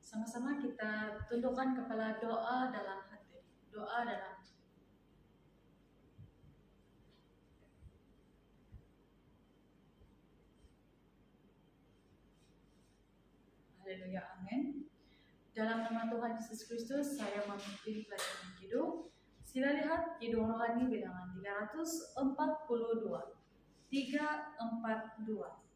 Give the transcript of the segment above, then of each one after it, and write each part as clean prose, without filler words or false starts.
Sama-sama kita tundukkan kepala, doa dalam hati. Doa dalam hati. Haleluya, amin. Dalam nama Tuhan Yesus Kristus, saya memimpin pelajaran kidung. Sila lihat kidung rohani bilangan 342. 342.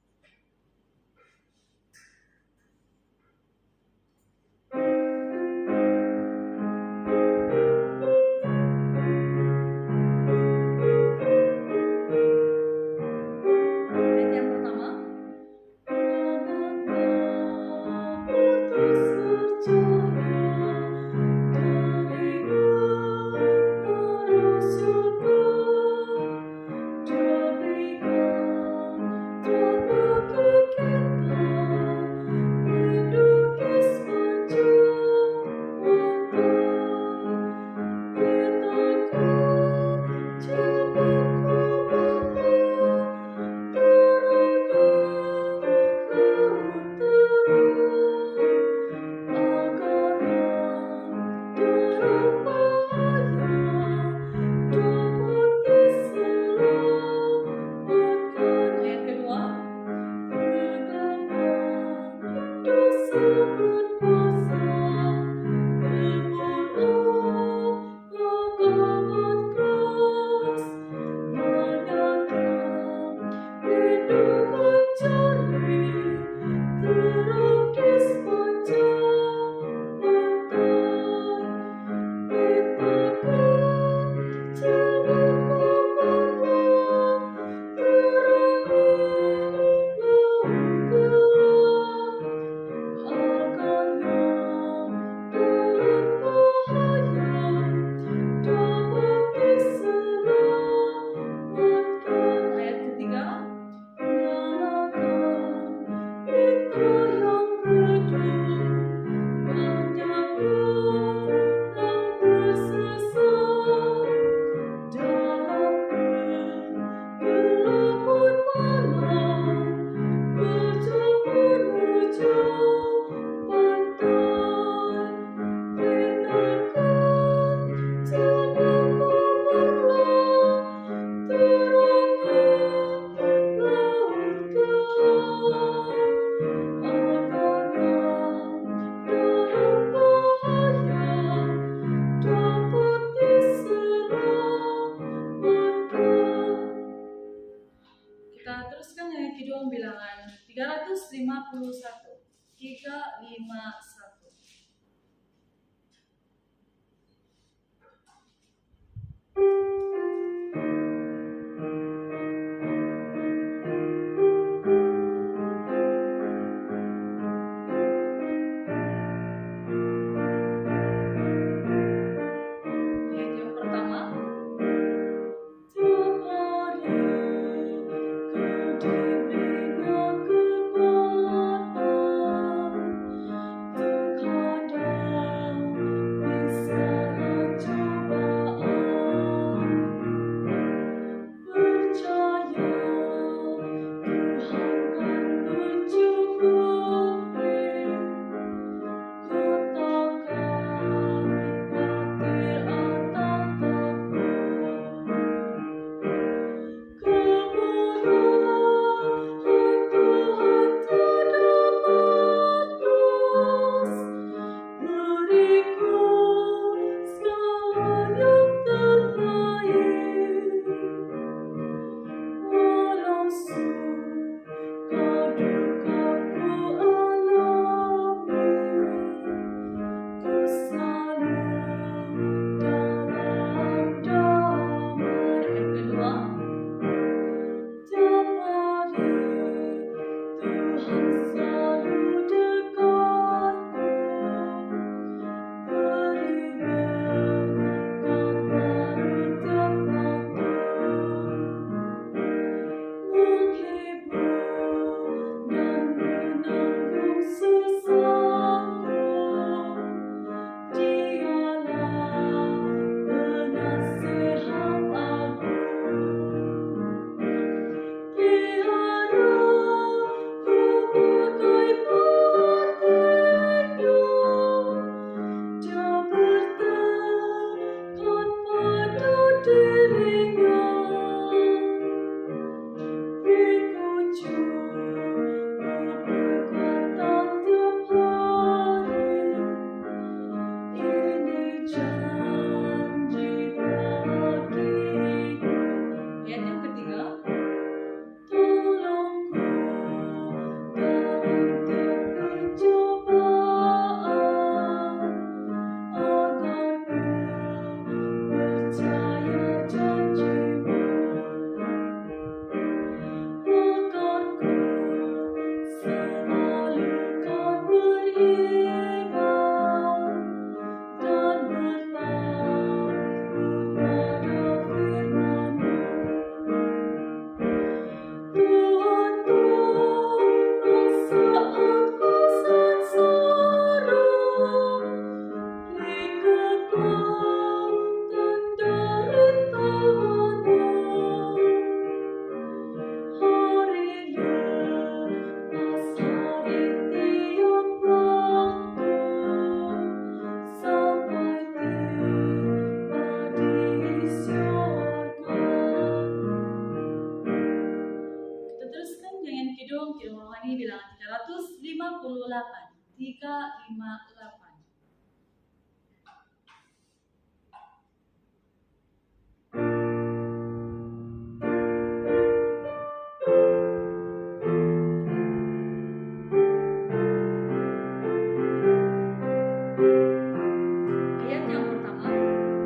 Bilangan 351. 351. bilangan 358. 358. Ayat yang pertama, ayat yang kedua,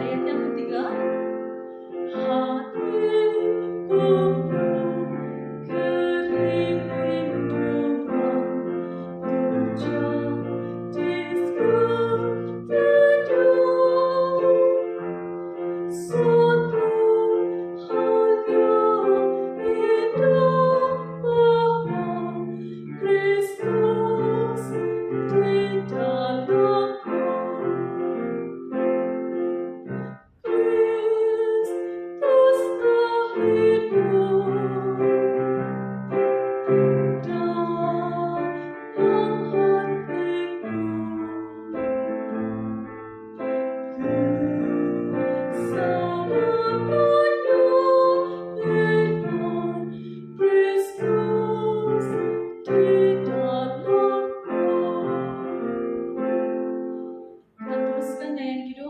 ayat yang ketiga,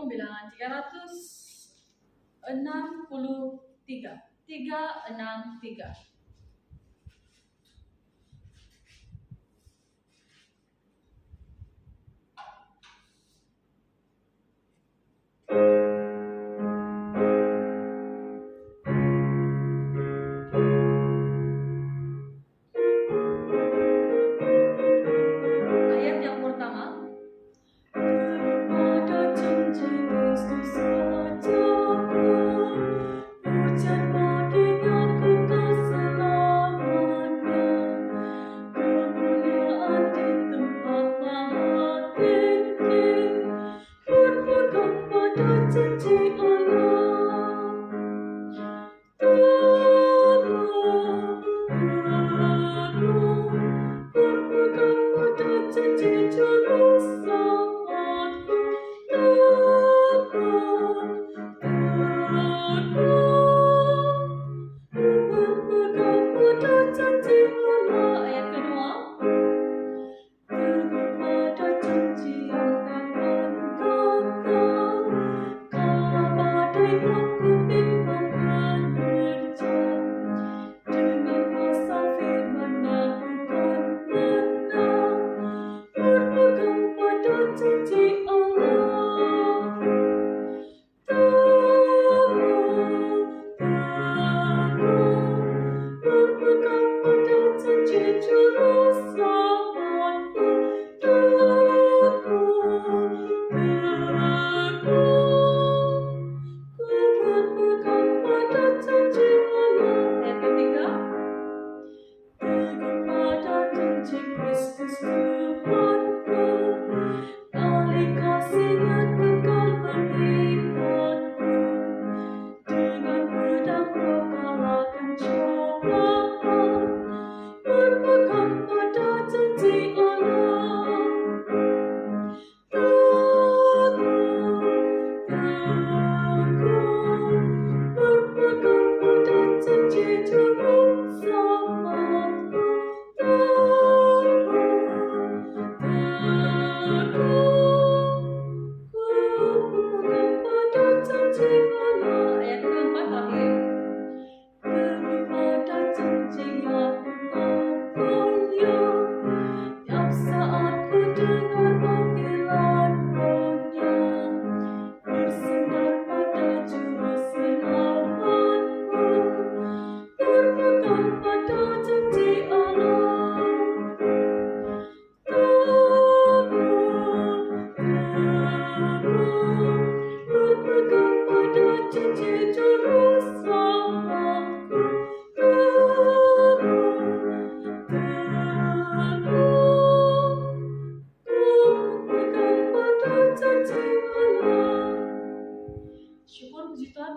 bilangan 363. 363. Ayat yang pertama,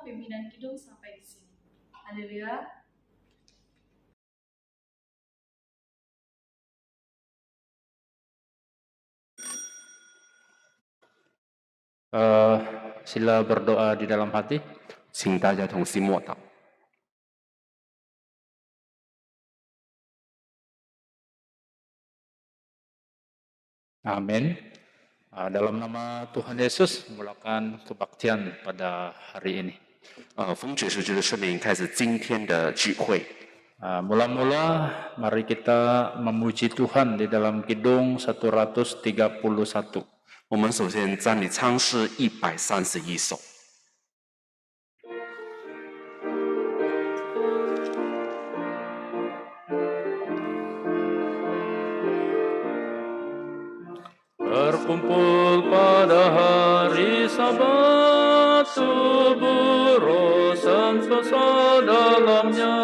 pimpinan kidung sampai di sini. Haleluya. Sila berdoa di dalam hati. 请大家同心默祷。 Amin. Dalam nama Tuhan Yesus, mulakan kebaktian pada hari ini. 奉主耶稣基督的圣名开始今天的聚会。 Mula-mula mari kita memuji Tuhan di dalam Kidung 131. 我们首先赞美唱诗131首。 Berkumpul pada hari Sabat, tubuh roh sentosa dalamnya,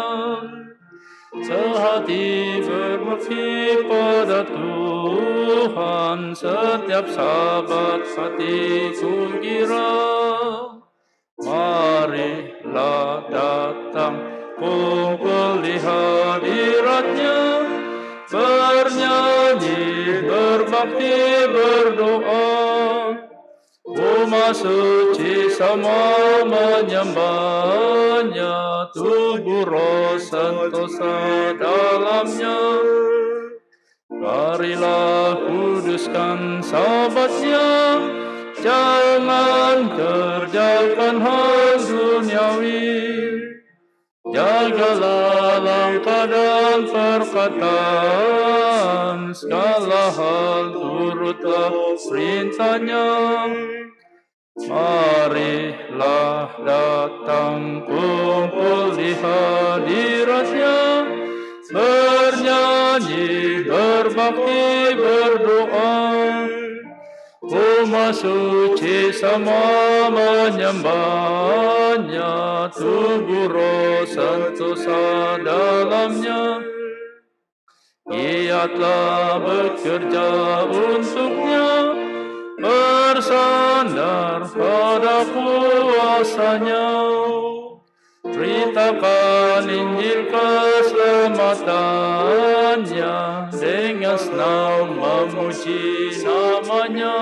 sehati berbakti pada Tuhan, setiap Sabat hatiku kira. Marilah datang kumpul di hadiratnya, bernyanyi, berbakti, berdoa. Umat suci sama menyembahnya, tubuh roh sentosa dalamnya. Marilah kuduskan sabatnya, jangan kerjakan hal duniawi. Jagalah langkah dan perkataan, segala hal turutlah perintahnya. Marilah datang kumpul di hadiratnya, bernyanyi, berbakti, berdoa. Umat suci sama menyembahnya, tubuh roh sentosa dalamnya. Ia telah bekerja untuknya, bersandar pada kuasanya. Beritakan Injil keselamatannya, dengan senang memuji namanya.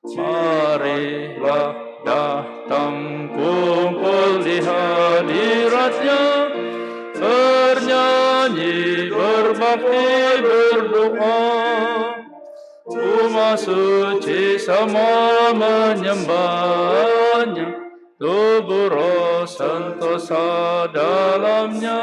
Marilah datang kumpul di hadiratnya, bernyanyi, berbakti, berdoa. Umat suci sama menyembahnya, tubuh roh sentosa dalamnya.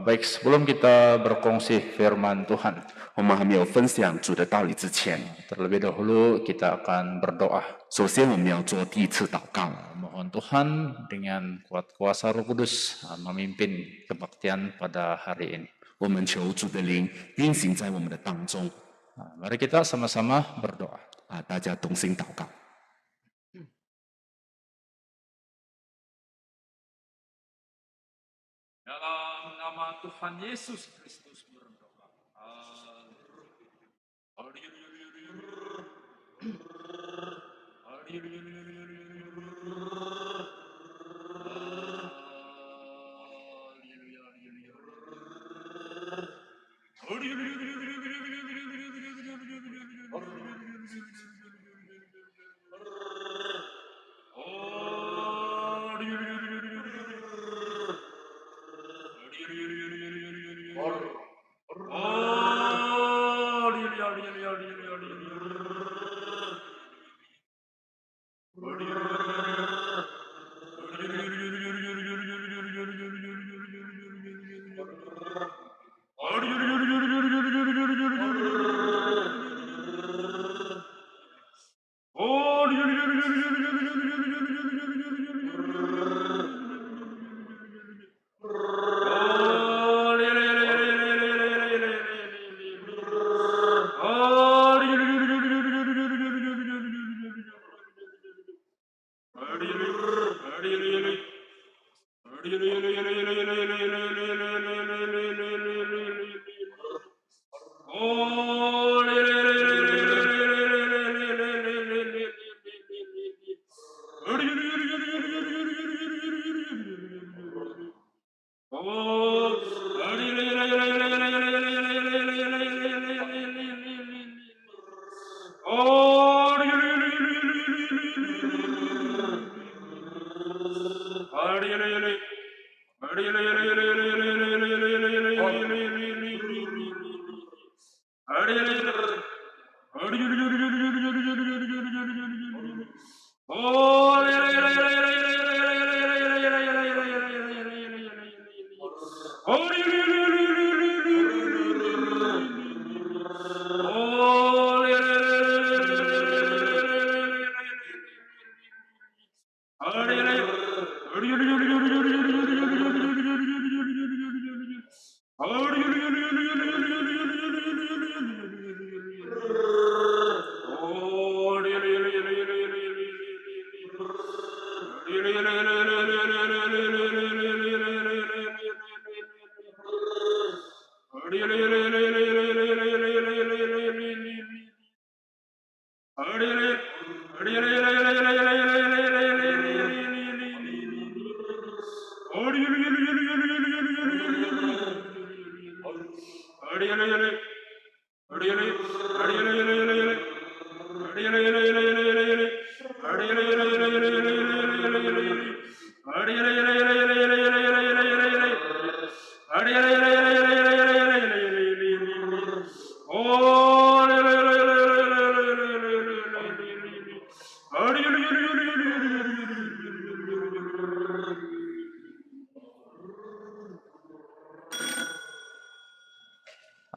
Baik, sebelum kita berkongsi firman Tuhan, 我们还没有分享主的道理之前， terlebih dahulu kita akan berdoa. 首先我们要做第一次祷告。 Mohon Tuhan dengan kuat kuasa Roh Kudus memimpin kebaktian pada hari ini. 我们求主的灵运行在我们的当中。 Mari kita sama-sama berdoa. 大家同心祷告。 Dalam nama Tuhan Yesus Kristus berdoa.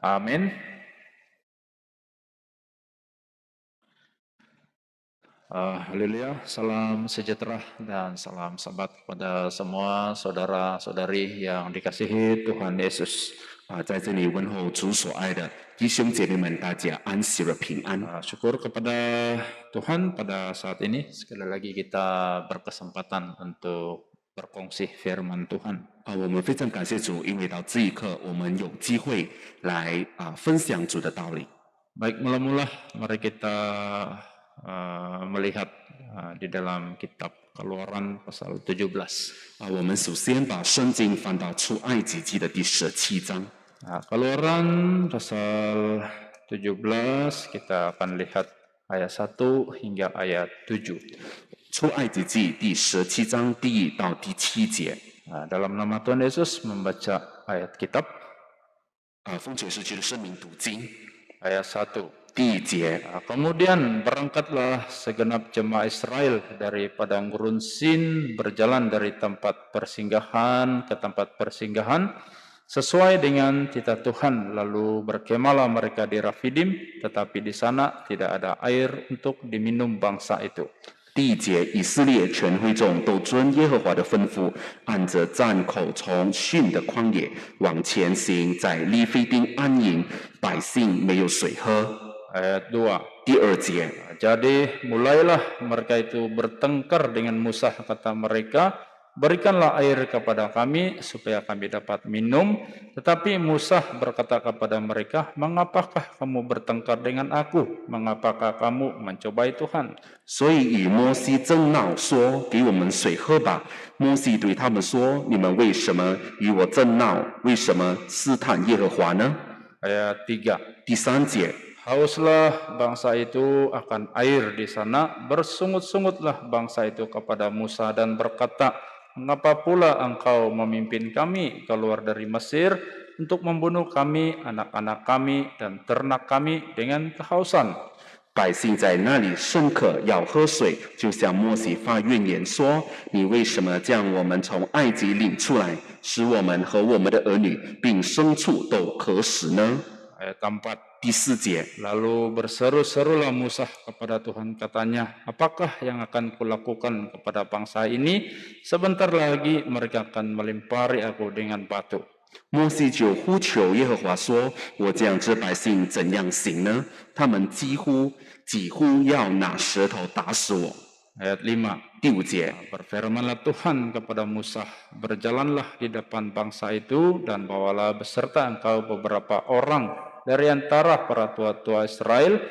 Amin. Haleluya, salam sejahtera dan salam sahabat kepada semua saudara-saudari yang dikasihi Tuhan Yesus. 在这里问候主所爱的弟兄姐妹们，大家安息了平安。 Syukur kepada Tuhan pada saat ini sekali lagi kita berkesempatan untuk berkongsi firman Tuhan. 我们非常感谢主，因为到这一刻，我们有机会来分享主的道理。 Baik, mula-mula mari kita melihat di dalam kitab Keluaran pasal 17. 我们首先把圣经翻到出埃及记的第17章。 Keluaran pasal 17 kita akan lihat ayat 1 hingga ayat 7. 出埃及记第17章第1到第7节。 Dalam nama Tuhan Yesus membaca ayat kitab. 奉主耶稣基督圣名读经。 Ayat 1. 第1节。 Kemudian berangkatlah segenap jemaah Israel dari padang gurun Sin, berjalan dari tempat persinggahan ke tempat persinggahan sesuai dengan titah Tuhan. Lalu berkemalah mereka di Rafidim, tetapi di sana tidak ada air untuk diminum bangsa itu. 第1节，以色列全会众都遵耶和华的吩咐，按着站口从逊的旷野往前行，在利非丁安营，百姓没有水喝。 Ayat 2. 第2节， Jadi mulailah mereka itu bertengkar dengan Musa, kata mereka, berikanlah air kepada kami supaya kami dapat minum. Tetapi Musa berkata kepada mereka, mengapakah kamu bertengkar dengan aku? Mengapakah kamu mencobai Tuhan? 所以与摩西争闹，说：“给我们水喝吧。”摩西对他们说：“你们为什么与我争闹？为什么试探耶和华呢？” Ayat 3. 第3节。 Hauslah bangsa itu akan air di sana, bersungut-sungutlah bangsa itu kepada Musa dan berkata, mengapa pula engkau memimpin kami keluar dari Mesir untuk membunuh kami, anak-anak kami, dan ternak kami dengan kehausan? 百姓在那里甚渴，要喝水，就向摩西发怨言说：“你为什么将我们从埃及领出来，使我们和我们的儿女并牲畜都渴死呢？” Ayat 4. 第4节， Lalu berseru-serulah Musa kepada Tuhan, katanya, apakah yang akan kulakukan kepada bangsa ini? Sebentar lagi mereka akan melempari aku dengan batu. 摩西就呼求耶和华说：“我这样这百姓怎样行呢？他们几乎要拿舌头打死我。” Ayat 5. 第5节， Berfirmanlah Tuhan kepada Musa, berjalanlah di depan bangsa itu dan bawalah beserta engkau beberapa orang dari antara para tua-tua Israel.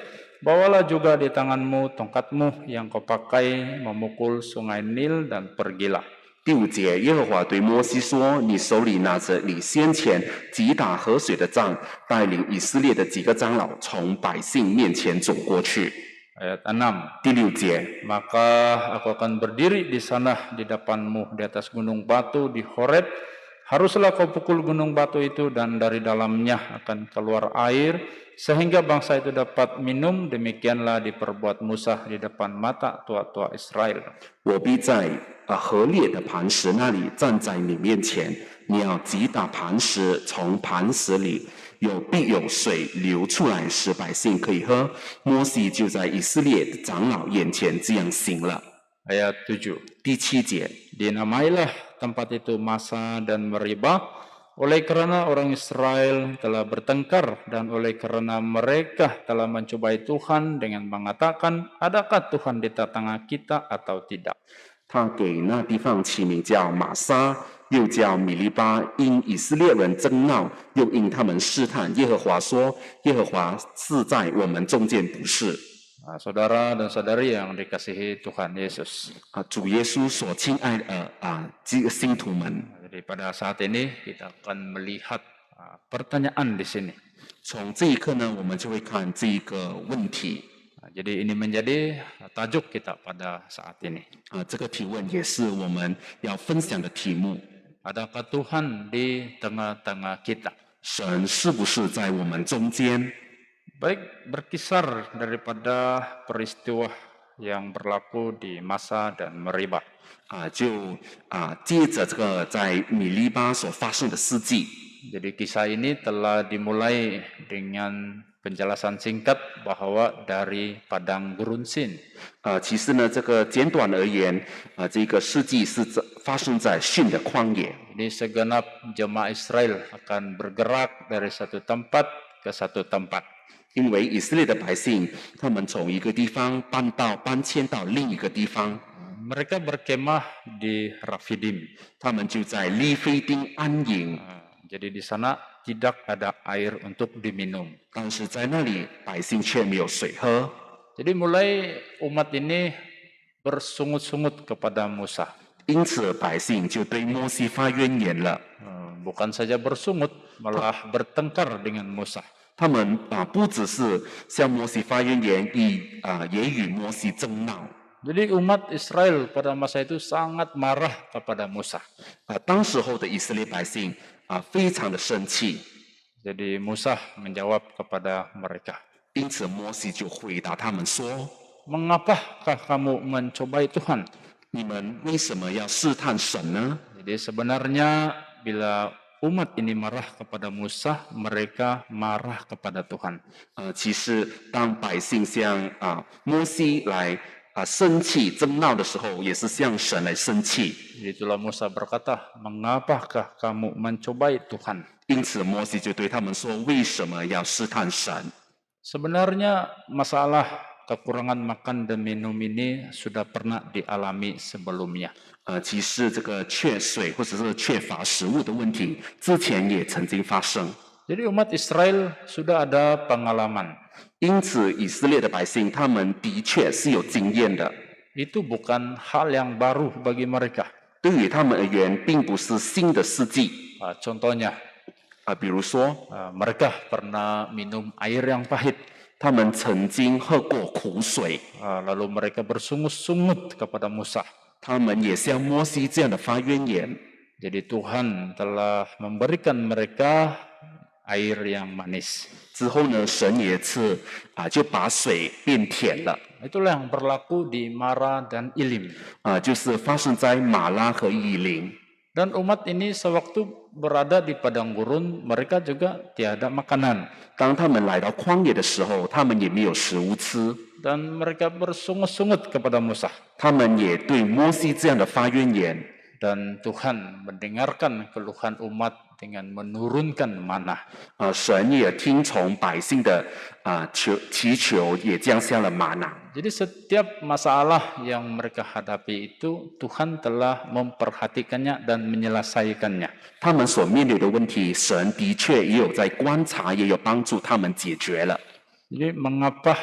Bawalah juga di tanganmu tongkatmu yang kau pakai memukul sungai Nil dan pergilah. 第5节，耶和华对摩西说：“你手里拿着你先前击打河水的杖，带领以色列的几个长老从百姓面前走过去。” Ayat 6. 第6节， Maka aku akan berdiri di sana di depanmu di atas gunung batu di Horeb. Haruslah kau pukul gunung batu itu dan dari dalamnya akan keluar air sehingga bangsa itu dapat minum. Demikianlah diperbuat Musa di depan mata tua-tua Israel. 我必在河裂的磐石那里站在你面前，你要击打磐石，从磐石里必有水流出来，使百姓可以喝。摩西就在以色列的长老眼前这样行了。 Ayat 7. 第7节， Dinamailah tempat itu Masa dan Meribah oleh karena orang Israel telah bertengkar dan oleh karena mereka telah mencobai Tuhan dengan mengatakan, adakah Tuhan di tengah kita atau tidak? 他给那地方起名叫玛撒，又叫米利巴，因以色列人争闹，又因他们试探耶和华说：“耶和华是在我们中间，不是。” Nah, saudara dan saudari yang dikasihi Tuhan Yesus. 主耶稣所亲爱的信徒们， Jadi pada saat ini kita akan melihat pertanyaan di sini. 从这一刻呢，我们就会看这一个问题。 Jadi ini menjadi tajuk kita pada saat ini. 这个提问也是我们要分享的题目。 Adakah Tuhan di tengah-tengah kita? 神是不是在我们中间？ Baik berkisar daripada peristiwa yang berlaku di Masa dan Meribah. 接着这个在米利巴所发生的事迹。 Jadi kisah ini telah dimulai dengan penjelasan singkat bahwa dari padang gurun Sin. 其实呢，这个简短而言，这个事迹是发生在逊的旷野。 Jadi segenap jemaah Israel akan bergerak dari satu tempat ke satu tempat. 因为以色列的百姓，他们从一个地方搬迁到另一个地方， Mereka berkemah di Rafidim. 他们就在利非丁安营。 Jadi di sana tidak ada air untuk diminum. 但是在那里，百姓却没有水喝。 Jadi mulai umat ini bersungut-sungut kepada Musa. 因此，百姓就对摩西发怨言了。 Bukan saja bersungut, malah bertengkar dengan Musa. 他们不只是向摩西发怨言，也与摩西争闹。 Jadi umat Israel pada masa itu sangat marah kepada Musa. 当时候的以色列百姓非常的生气。 Jadi Musa menjawab kepada mereka. 因此，摩西就回答他们说 Mengapakah kamu mencobai Tuhan? 你们为什么要试探神呢？ Jadi sebenarnya bila umat ini marah kepada Musa, mereka marah kepada Tuhan. 其实当百姓向摩西来生气争闹的时候，也是向神来生气。 Itulah Musa berkata, mengapakah kamu mencobai Tuhan? 因此，摩西就对他们说：“为什么要试探神？ Sebenarnya masalah kekurangan makan dan minum ini sudah pernah dialami sebelumnya. 其实这个缺水或者是缺乏食物的问题，之前也曾经发生。 Jadi umat Israel sudah ada pengalaman. 因此，以色列的百姓他们的确是有经验的， Itu bukan hal yang baru bagi mereka. 对于他们而言，并不是新的事迹。 Contohnya, 比如说， mereka pernah minum air yang pahit. 他们曾经喝过苦水， Lalu mereka bersungut-sungut kepada Musa. 他们也像摩西这样的发怨言。 Jadi Tuhan telah memberikan mereka air yang manis. 之后呢，神也是就把水变甜了。 Itulah yang berlaku di Mara dan Ilim. 就是发生在马拉和以琳。 Dan umat ini sewaktu berada di padang gurun, mereka juga tiada makanan. 当他们来到旷野的时候，他们也没有食物吃， Dan mereka bersungut-sungut kepada Musa. 他们也对摩西这样的发怨言。 Dan Tuhan mendengarkan keluhan umat dengan menurunkan mana. 神也听从百姓的祈求，也降下了玛拿。 Jadi setiap masalah yang mereka hadapi itu Tuhan telah memperhatikannya dan menyelesaikannya. 他们所面对的问题，神的确也有在观察，也有帮助他们解决了。 Jadi mengapa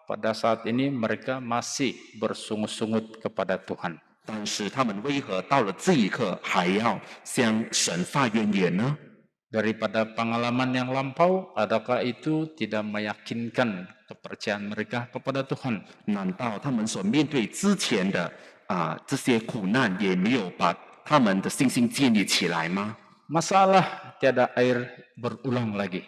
pada saat ini mereka masih bersungut-sungut kepada Tuhan? 但是他们为何到了这一刻还要向神发怨言呢？ Daripada pengalaman yang lampau, adakah itu tidak meyakinkan kepercayaan mereka kepada Tuhan? 难道他们所面对之前的这些苦难，也没有把他们的信心建立起来吗？ Masalah tiada air berulang lagi,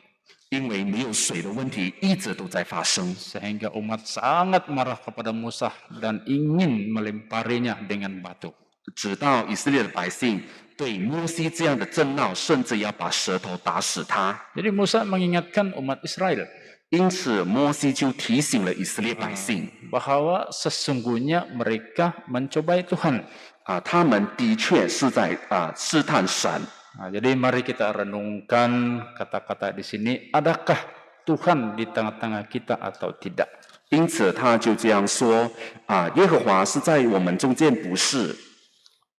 因为没有水的问题一直都在发生， sehingga umat sangat marah kepada Musa dan ingin melemparinya dengan batu. 直到以色列的百姓对摩西这样的争闹，甚至要把舌头打死他。 Jadi Musa mengingatkan umat Israel 因此，摩西就提醒了以色列百姓 bahwa sesungguhnya mereka mencobai Tuhan. 他们的确是在试探神。 Nah, jadi mari kita renungkan kata-kata di sini, adakah Tuhan di tengah-tengah kita atau tidak? 因此，他就这样说耶和华是在我们中间，不是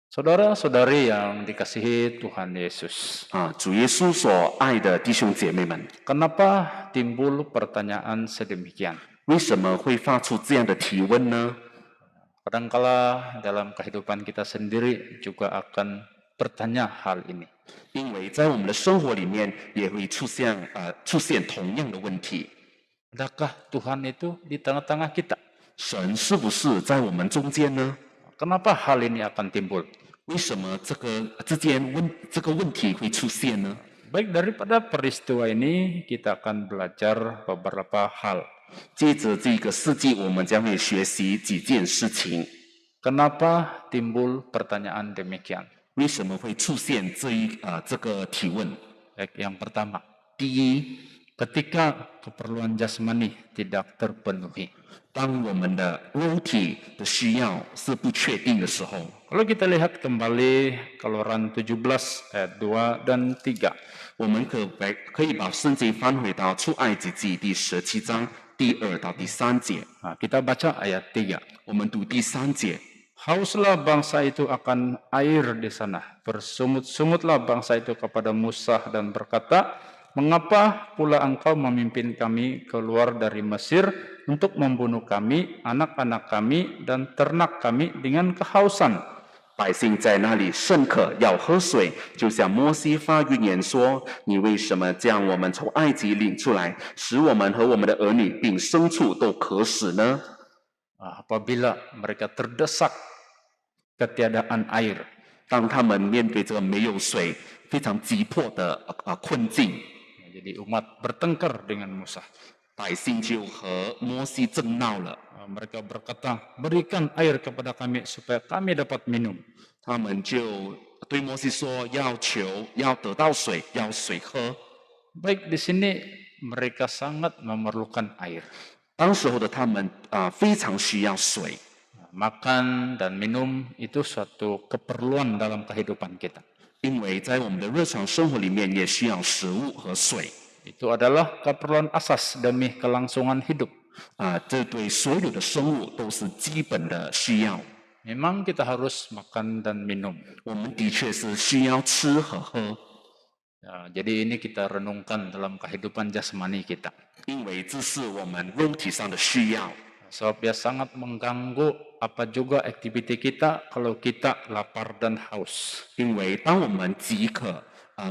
Saudara-saudari yang dikasihi Tuhan Yesus, 主耶稣所爱的弟兄姐妹们， kenapa timbul pertanyaan sedemikian? 为什么会发出这样的提问呢？ Kadangkala dalam kehidupan kita sendiri juga akan bertanya hal ini. 因为在我们的生活里面也会出现同样的问题。 Adakah Tuhan itu di tengah-tengah kita? 神是不是在我们中间呢？ Kenapa hal ini akan timbul? 为什么这个问题会出现呢？ Baik, daripada peristiwa ini kita akan belajar beberapa hal. 接着这个世纪，我们将会学习几件事情。 Kenapa timbul pertanyaan demikian? 为什么会出现这个提问？ Baik, yang pertama, 第一， ketika keperluan jasmani tidak terpenuhi. 当我们的肉体的需要是不确定的时候， Kalau kita lihat kembali Keluaran 17 ayat 2 dan 3. 我们可以把圣经翻回到出埃及记第17章第2到第3节。 Nah, kita baca ayat 3. 我们读第3节。 Hauslah bangsa itu akan air di sana. Bersungut-sungutlah bangsa itu kepada Musa dan berkata, mengapa pula engkau memimpin kami keluar dari Mesir untuk membunuh kami, anak-anak kami, dan ternak kami dengan kehausan? 百姓在那里甚渴，要喝水，就向摩西发怨言说：“你为什么将我们从埃及领出来，使我们和我们的儿女并牲畜都渴死呢？” Apabila mereka terdesak ketiadaan air, 当他们面对这个没有水、非常急迫的困境， jadi umat bertengkar dengan Musa. 百姓就和摩西争闹了。 Mereka berkata, berikan air kepada kami supaya kami dapat minum. 他们就对摩西说：“要求要得到水，要水喝。” Baik, di sini mereka sangat memerlukan air. 当时候的他们非常需要水。 Makan dan minum itu suatu keperluan dalam kehidupan kita. 因为在我们的日常生活里面也需要食物和水。 Itu adalah keperluan asas demi kelangsungan hidup. 这对所有的生物都是基本的需要。 Memang kita harus makan dan minum. 我们的确是需要吃和喝。 Jadi ini kita renungkan dalam kehidupan jasmani kita. 因为这是我们肉体上的需要。 Sebab dia sangat mengganggu apa juga aktiviti kita kalau kita lapar dan haus. 因为当我们饥渴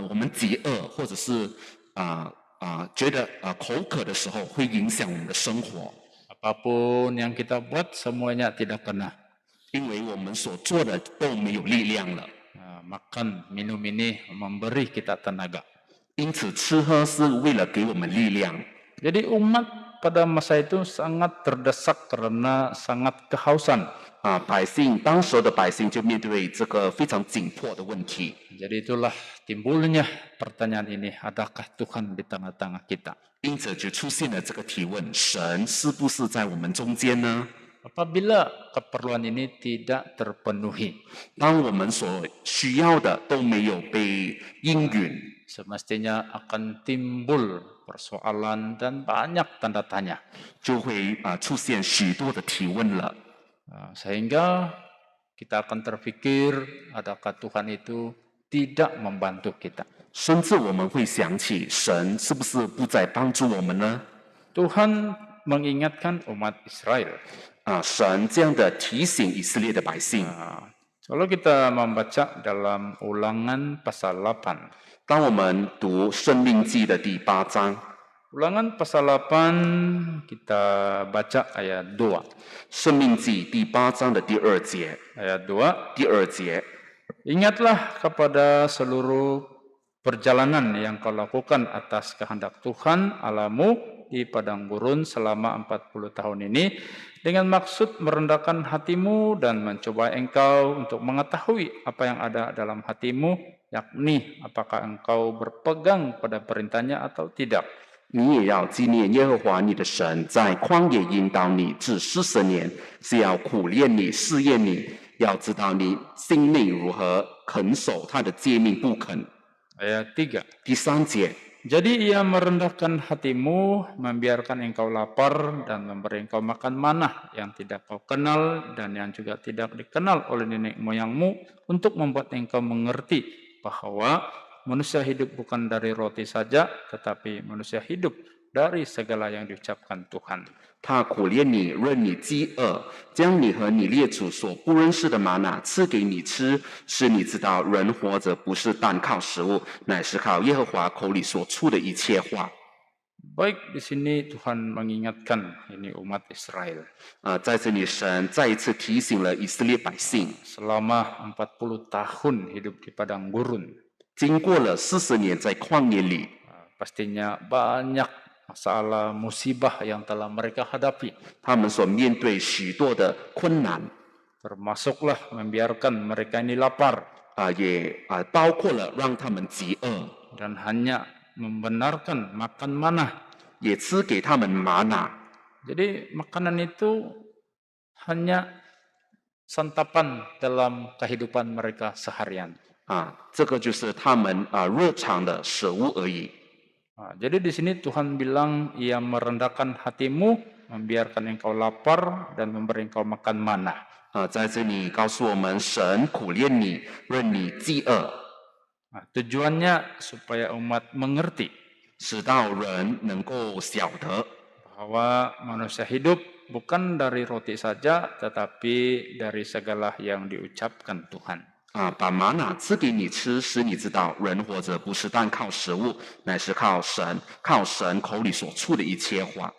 我们饥饿或者是觉得口渴的时候，会影响我们的生活。 Apapun yang kita buat semuanya tidak kena. 因为我们所做的都没有力量了。 Makan, minum ini memberi kita tenaga. 因此，吃喝是为了给我们力量。 Jadi umat pada masa itu sangat terdesak karena sangat kehausan. 当时的百姓就面对这个非常紧迫的问题。 Jadi itulah timbulnya pertanyaan ini, adakah Tuhan di tengah-tengah kita? 因此就出现了这个提问：神是不是在我们中间呢？ Apabila keperluan ini tidak terpenuhi, 当我们所需要的都没有被应允， semestinya akan timbul persoalan dan banyak tanda tanya. 就会出现许多的提问了。 Sehingga kita akan terpikir, adakah Tuhan itu tidak membantu kita? 甚至我们会想起，神是不是不再帮助我们呢？ Tuhan mengingatkan umat Israel. 神这样的提醒以色列的百姓， Kalau kita membaca dalam Ulangan pasal 8. 当我们读《生命记》的第8章， Ulangan pasal 8 kita baca ayat 2. 《生命记》第8章的第2节， Ayat 2. 第2节， Ingatlah kepada seluruh perjalanan yang kau lakukan atas kehendak Tuhan Allahmu di padang gurun selama 40 tahun ini dengan maksud merendahkan hatimu dan mencoba engkau untuk mengetahui apa yang ada dalam hatimu, yakni apakah engkau berpegang pada perintahnya atau tidak. 你也要纪念耶和华你的神在旷野引导你至40年，是要苦练你、试验你，要知道你心内如何，肯守他的诫命不肯。 Ayat 3. 第3节， Jadi ia merendahkan hatimu, membiarkan engkau lapar dan memberi engkau makan manah yang tidak kau kenal dan yang juga tidak dikenal oleh nenek moyangmu untuk membuat engkau mengerti bahwa manusia hidup bukan dari roti saja, tetapi manusia hidup dari segala yang diucapkan Tuhan. 他苦练你，任你饥饿，将你和你列祖所不认识的玛瑙赐给你吃，使你知道人活着不是单靠食物，乃是靠耶和华口里所出的一切话。 Baik, di sini Tuhan mengingatkan ini umat Israel. 在这里，神再一次提醒了以色列百姓， Selama 40 tahun hidup di padang gurun. 经过了40年在旷野里， Pastinya banyak masalah musibah yang telah mereka hadapi. 他们所面对许多的困难， Termasuklah membiarkan mereka ini lapar 也包括了让他们饥饿， dan hanya membenarkan makan manah. 也赐给他们玛瑙。 Jadi makanan itu hanya santapan dalam kehidupan mereka seharian. 这个就是他们日常的食物而已。 Jadi di sini Tuhan bilang ia merendahkan hatimu, membiarkan engkau lapar dan memberi engkau makan manah. 在这里告诉我们，神苦练你，任你饥饿， Tujuannya supaya umat mengerti 使到人能够晓得， bahwa manusia hidup bukan dari roti saja, tetapi dari segala yang diucapkan Tuhan. 把玛瑙赐给你吃，使你知道人活着不是单靠食物，乃是靠神口里所出的一切话。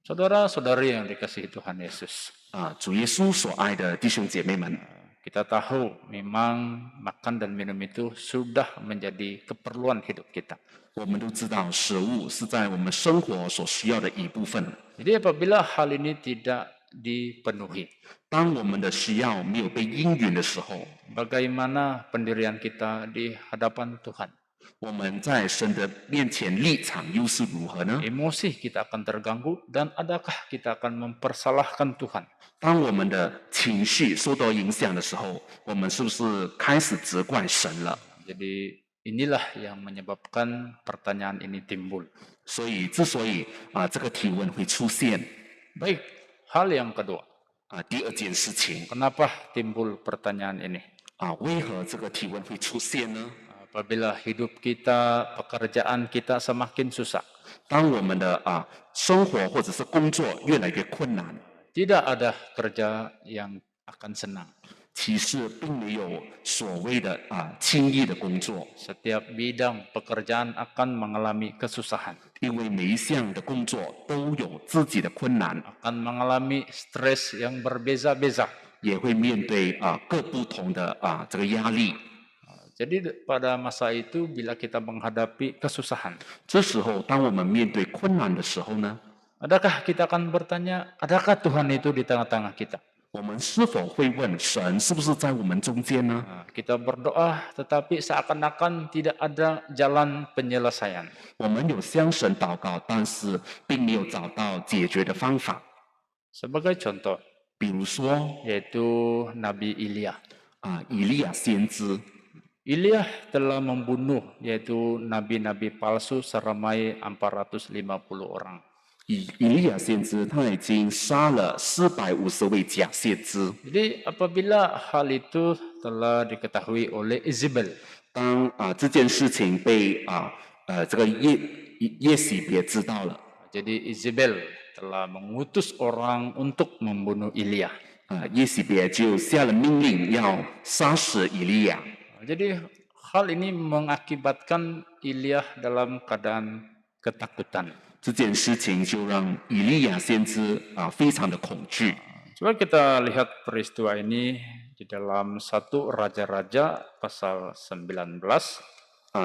Saudara-saudari yang dikasihi Tuhan Yesus, 主耶稣所爱的弟兄姐妹们， kita tahu memang makan dan minum itu sudah menjadi keperluan hidup kita. 我们都知道食物是在我们生活所需要的一部分。 Jadi apabila hal ini tidak dipenuhi, 当我们的需要没有被应允的时候， bagaimana pendirian kita di hadapan Tuhan? 我们在神的面前立场又是如何呢？ Emosi kita akan terganggu dan adakah kita akan mempersalahkan Tuhan? 当我们的情绪受到影响的时候，我们是不是开始责怪神了？ Jadi inilah yang menyebabkan pertanyaan ini timbul. 所以，之所以这个提问会出现， Baik, hal yang kedua, 第二件事情 kenapa timbul pertanyaan ini? 为何这个提问会出现呢？ Apabila hidup kita, pekerjaan kita semakin susah, 当我们的生活或者是工作越来越困难， tidak ada kerja yang akan senang. 其实并没有所谓的轻易的工作， Setiap bidang pekerjaan akan mengalami kesusahan, 因为每一项的工作都有自己的困难， akan mengalami stres yang berbeza-beza. 也会面对各不同的这个压力。 Jadi pada masa itu bila kita menghadapi kesusahan, 这时候，当我们面对困难的时候呢， adakah kita akan bertanya, adakah Tuhan itu di tengah-tengah kita? 我们是否会问神是不是在我们中间呢？ Kita berdoa tetapi seakan-akan tidak ada jalan penyelesaian. 我们有向神祷告，但是并没有找到解决的方法。 Sebagai contoh, 比如说 yaitu Nabi Ilya. 以利亚先知， Ilya telah membunuh yaitu nabi-nabi palsu seramai 450 orang. 以利亚先知他已经杀了450位假先知。 Jadi apabila hal itu telah diketahui oleh Izebel, 当这件事情被这个耶洗别知道了， jadi Izebel telah mengutus orang untuk membunuh Ilya. 耶洗别就下了命令要杀死以利亚。 Jadi hal ini mengakibatkan Ilyas dalam keadaan ketakutan. 这件事情就让以利亚先知非常的恐惧。 Coba kita lihat peristiwa ini di dalam 1 Raja-Raja pasal 19.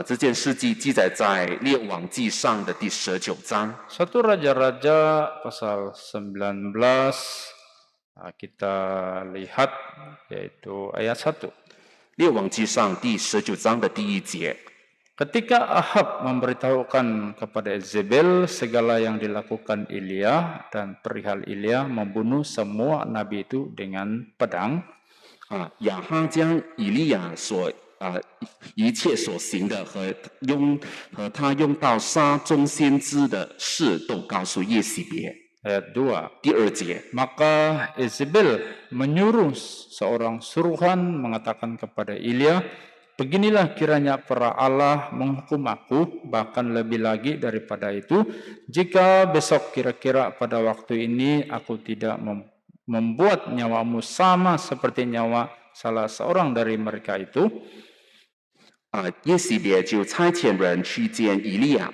这件事迹记载在列王记上的第19章。 1 Raja-Raja pasal 19 kita lihat yaitu ayat 1. 列王记上第19章的第1节。 Ketika Ahab memberitahukan kepada Yezebel segala yang dilakukan Ilya dan perihal Ilya membunuh semua nabi itu dengan pedang, 亚哈将以利亚一切所行的和他用刀杀众先知的事都告诉耶洗别。 ayat 2. 第2节， Maka Yezebel menyuruh seorang suruhan mengatakan kepada Ilya, beginilah kiranya para Allah menghukum aku, bahkan lebih lagi daripada itu, jika besok kira-kira pada waktu ini aku tidak membuat nyawamu sama seperti nyawa salah seorang dari mereka itu. 耶洗别就差遣人去见以利亚，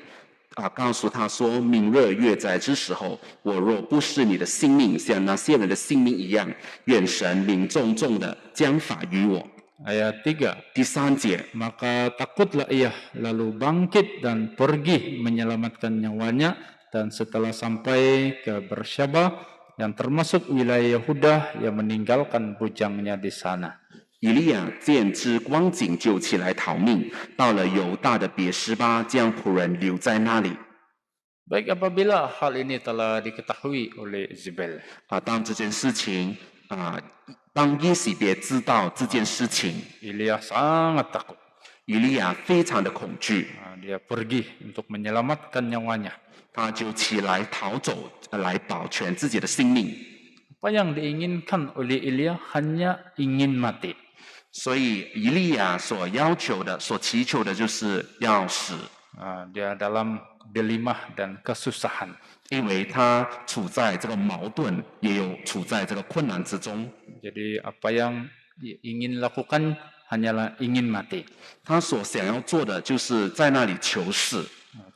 告诉他说：明日月在之时候，我若不是你的性命像那些人的性命一样，愿神临重重的将法于我。 Ayat 3. 第3节， Maka takutlah ia lalu bangkit dan pergi menyelamatkan nyawanya, dan setelah sampai ke Bersyaba yang termasuk wilayah Yehuda, ia meninggalkan bujangnya di sana. 以利亚见之光景，就起来逃命，到了犹大的别是巴，将仆人留在那里。 Baik, apabila hal ini telah diketahui oleh Yezebel, 当这件事情当耶洗别知道这件事情， Ilya sangat takut. 以利亚非常的恐惧， Dia pergi untuk menyelamatkan nyawanya. 他就起来逃走，来保全自己的性命。 Apa yang diinginkan oleh Ilya hanya ingin mati. 所以以利亚所要求的、所祈求的就是要死， Dia dalam dilemah dan kesusahan. 因为他处在这个矛盾，也有处在这个困难之中。 Jadi apa yang ingin lakukan hanyalah ingin mati. 他所想要做的就是在那里求死。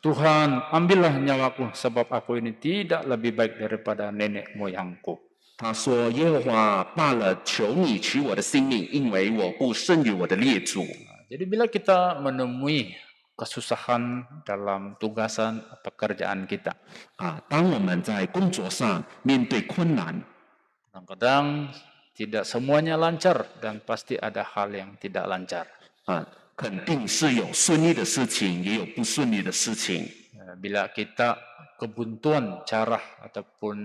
Tuhan, ambillah nyawaku sebab aku ini tidak lebih baik daripada nenek moyangku. 他说：“耶和华罢了，求你取我的性命，因为我不胜于我的列祖。” Jadi bila kita menemui kesusahan dalam tugasan pekerjaan kita, 当我们在工作上面对困难， kadang-kadang tidak semuanya lancar dan pasti ada hal yang tidak lancar. 肯定是有顺利的事情，也有不顺利的事情。 Bila kita kebuntuan cara ataupun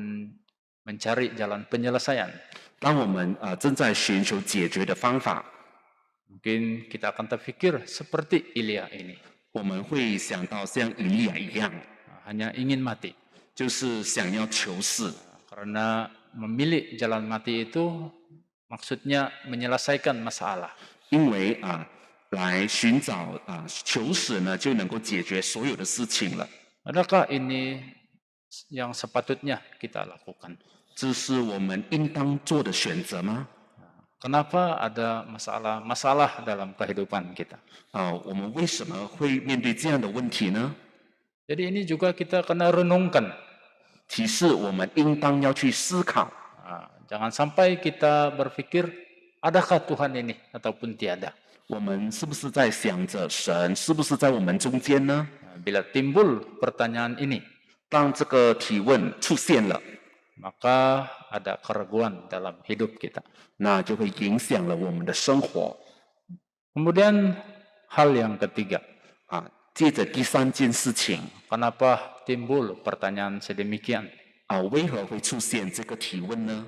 mencari jalan penyelesaian, 当我们正在寻求解决的方法， mungkin kita akan terfikir seperti Ilya ini, 我们会想到像以利亚一样， hanya ingin mati. 就是想要求死。 Karena memilih jalan mati itu maksudnya menyelesaikan masalah. 因为来寻找求死呢，就能够解决所有的事情了。 Adakah ini yang sepatutnya kita lakukan? 这是我们应当做的选择吗？ Kenapa ada masalah dalam kehidupan kita? 我们为什么会面对这样的问题呢？ Jadi ini juga kita kena renungkan. 其实我们应当要去思考， Jangan sampai kita berpikir, adakah Tuhan ini ataupun tiada. 我们是不是在想着神是不是在我们中间呢？ Bila timbul pertanyaan ini, 当这个提问出现了， maka ada keraguan dalam hidup kita. 那就会影响了我们的生活。 Kemudian hal yang ketiga, 接着第三件事情， kenapa timbul pertanyaan sedemikian? 为何会出现这个提问呢？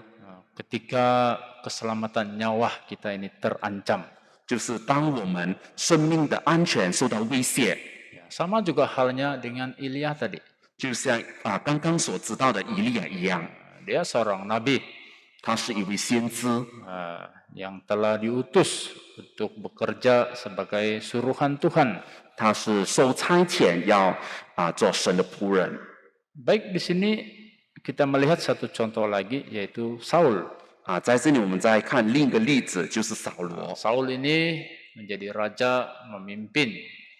Ketika keselamatan nyawa kita ini terancam. 就是当我们生命的安全受到威胁， Sama juga halnya dengan Ilya tadi. 就像刚刚所知道的以利亚一样， Dia seorang nabi 他是一位先知， yang telah diutus untuk bekerja sebagai suruhan Tuhan. 他是受差遣要做神的仆人。 Baik, di sini kita melihat satu contoh lagi yaitu Saul. 在这里我们再看另一个例子，就是扫罗。 Saul ini menjadi raja memimpin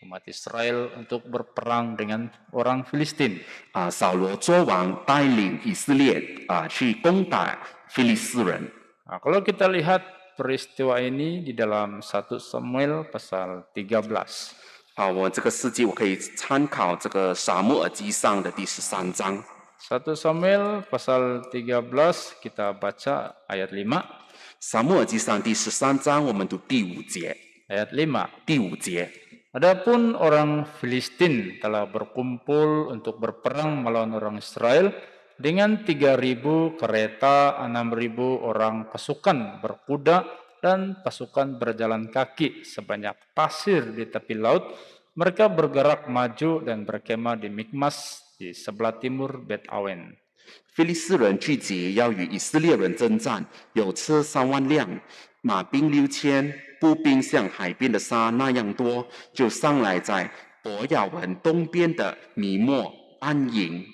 umat Israel untuk berperang dengan orang Filistin. 扫罗作王带领以色列去攻打非利士人。 Nah, kalau kita lihat peristiwa ini di dalam 1 Samuel pasal 13. 我这个事迹我可以参考这个撒母耳记上的第13章。 1 Samuel pasal 13 kita baca ayat 5. 撒母耳记上第13章，我们读第5节。 Ayat 5. 第5节， Adapun orang Filistin telah berkumpul untuk berperang melawan orang Israel dengan 3.000 kereta, 6.000 orang pasukan berkuda dan pasukan berjalan kaki sebanyak pasir di tepi laut. Mereka bergerak maju dan berkemah di Mikmas di sebelah timur Bet Awen. 非利士人聚集要与以色列人征战，有车3万辆，马兵6000，步兵像海边的沙那样多，就上来在伯亚文东边的米末安营。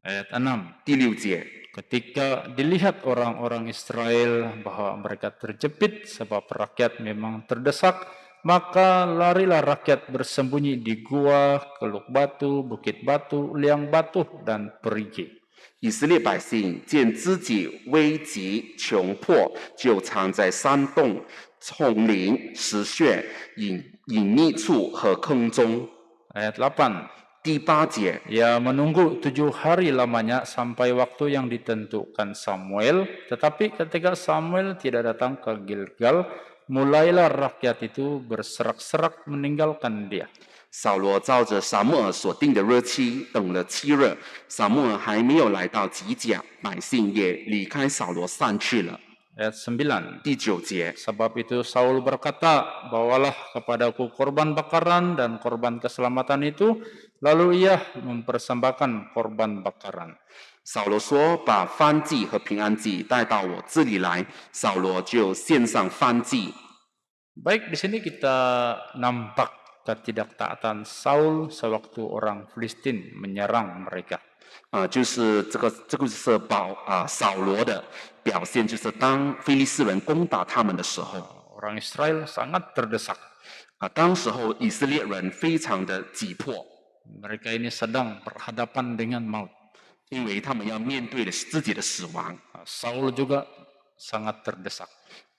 Ayat 6. 第6节， Ketika dilihat orang-orang Israel bahwa mereka terjepit sebab rakyat memang terdesak, maka larilah rakyat bersembunyi di gua, keluk batu, bukit batu, liang batu, dan perigi. 以色列百姓见自己危急穷迫，就藏在山洞、丛林、石穴、隐秘处和坑中。 Ayat 8. 第8节， Ia menunggu 7 hari lamanya sampai waktu yang ditentukan Samuel, tetapi ketika Samuel tidak datang ke Gilgal, mulailah rakyat itu berserak-serak meninggalkan dia. 扫罗照着撒母耳所定的日期等了7日，撒母耳还没有来到吉甲，百姓也离开扫罗散去了。 Ayat 9. 第9节， Sebab itu Saul berkata, bawalah kepadaku korban bakaran dan korban keselamatan itu, lalu ia mempersembahkan korban bakaran. 扫罗说：“把燔祭和平安祭带到我这里来。”扫罗就献上燔祭。 Baik, di sini kita nampak ketidaktaatan Saul sewaktu orang Filistin menyerang mereka. 就是这个是扫罗的表现，就是当非利士人攻打他们的时候， Orang Israel sangat terdesak. 当时候以色列人非常的急迫， Mereka ini sedang berhadapan dengan maut. 因为他们要面对的是自己的死亡。 Saul juga sangat terdesak.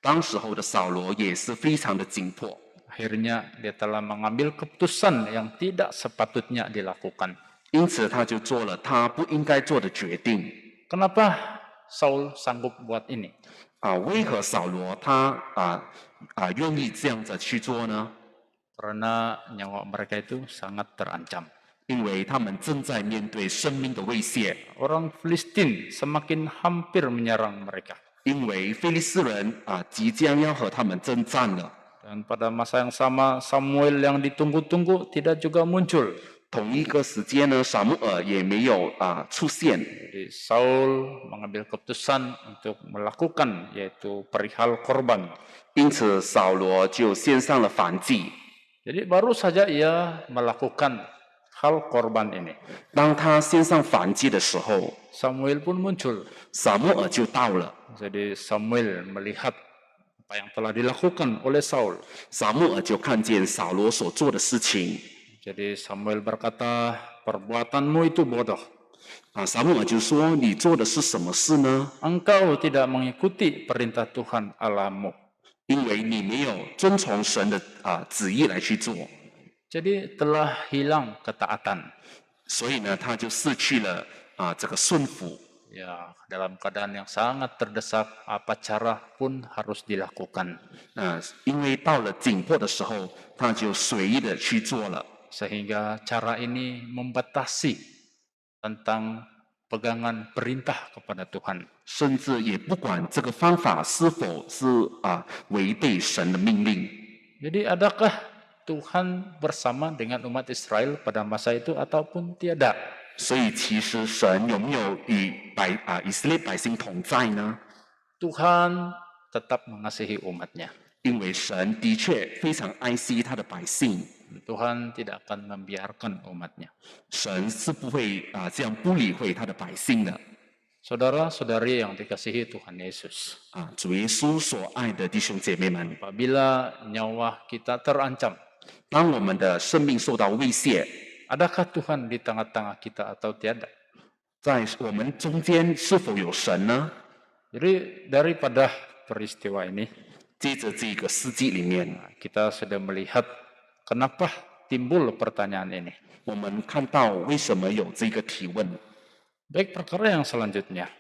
当时候的扫罗也是非常的紧迫， Akhirnya dia telah mengambil keputusan yang tidak sepatutnya dilakukan. 因此他就做了他不应该做的决定。 Kenapa Saul sanggup buat ini? 为何扫罗他愿意这样子去做呢？ Karena nyawa mereka itu sangat terancam. 因为他们正在面对生命的威胁， Orang Filistin semakin hampir menyerang mereka. 因为非利士人即将要和他们征战了。 Dan pada masa yang sama Samuel yang ditunggu-tunggu tidak juga muncul. 同一个时间呢，撒母耳也没有出现， Jadi Saul mengambil keputusan untuk melakukan yaitu perihal korban. 因此扫罗就献上了燔祭。 Jadi baru saja ia melakukan hal korban ini. 当他献上燔祭的时候， Samuel pun muncul. 撒母耳就到了。 Jadi Samuel melihat apa yang telah dilakukan oleh Saul. 撒母耳就看见扫罗所做的事情。 Jadi Samuel berkata, perbuatanmu itu bodoh. 撒母耳就说：“你做的是什么事呢？ Engkau tidak mengikuti perintah Tuhan Allahmu. 因为你没有遵从神的旨意来去做， Jadi telah hilang ketaatan. 所以呢，他就失去了这个顺服。 Ya, dalam keadaan yang sangat terdesak, apa cara pun harus dilakukan. 因为到了紧迫的时候，他就随意的去做了。 Sehingga cara ini membatasi tentang pegangan perintah kepada Tuhan. 甚至也不管这个方法是否是违背神的命令。 Jadi adakah Tuhan bersama dengan umat Israel pada masa itu ataupun tiada? 所以其实神有没有与以色列百姓同在呢？ Tuhan tetap mengasihi umatnya. 因为神的确非常爱惜他的百姓， Tuhan tidak akan membiarkan umatnya. 神是不会这样不理会他的百姓的。Saudara-saudari yang dikasihi Tuhan Yesus, 主耶稣所爱的弟兄姐妹们， apabila nyawa kita terancam, 当我们的生命受到威胁， adakah Tuhan di tengah-tengah kita atau tiada? 在我们中间是否有神呢？ Jadi daripada peristiwa ini, 接着这个事迹里面， kita sudah melihat kenapa timbul pertanyaan ini. 我们看到为什么有这个提问 Baik, perkara yang selanjutnya,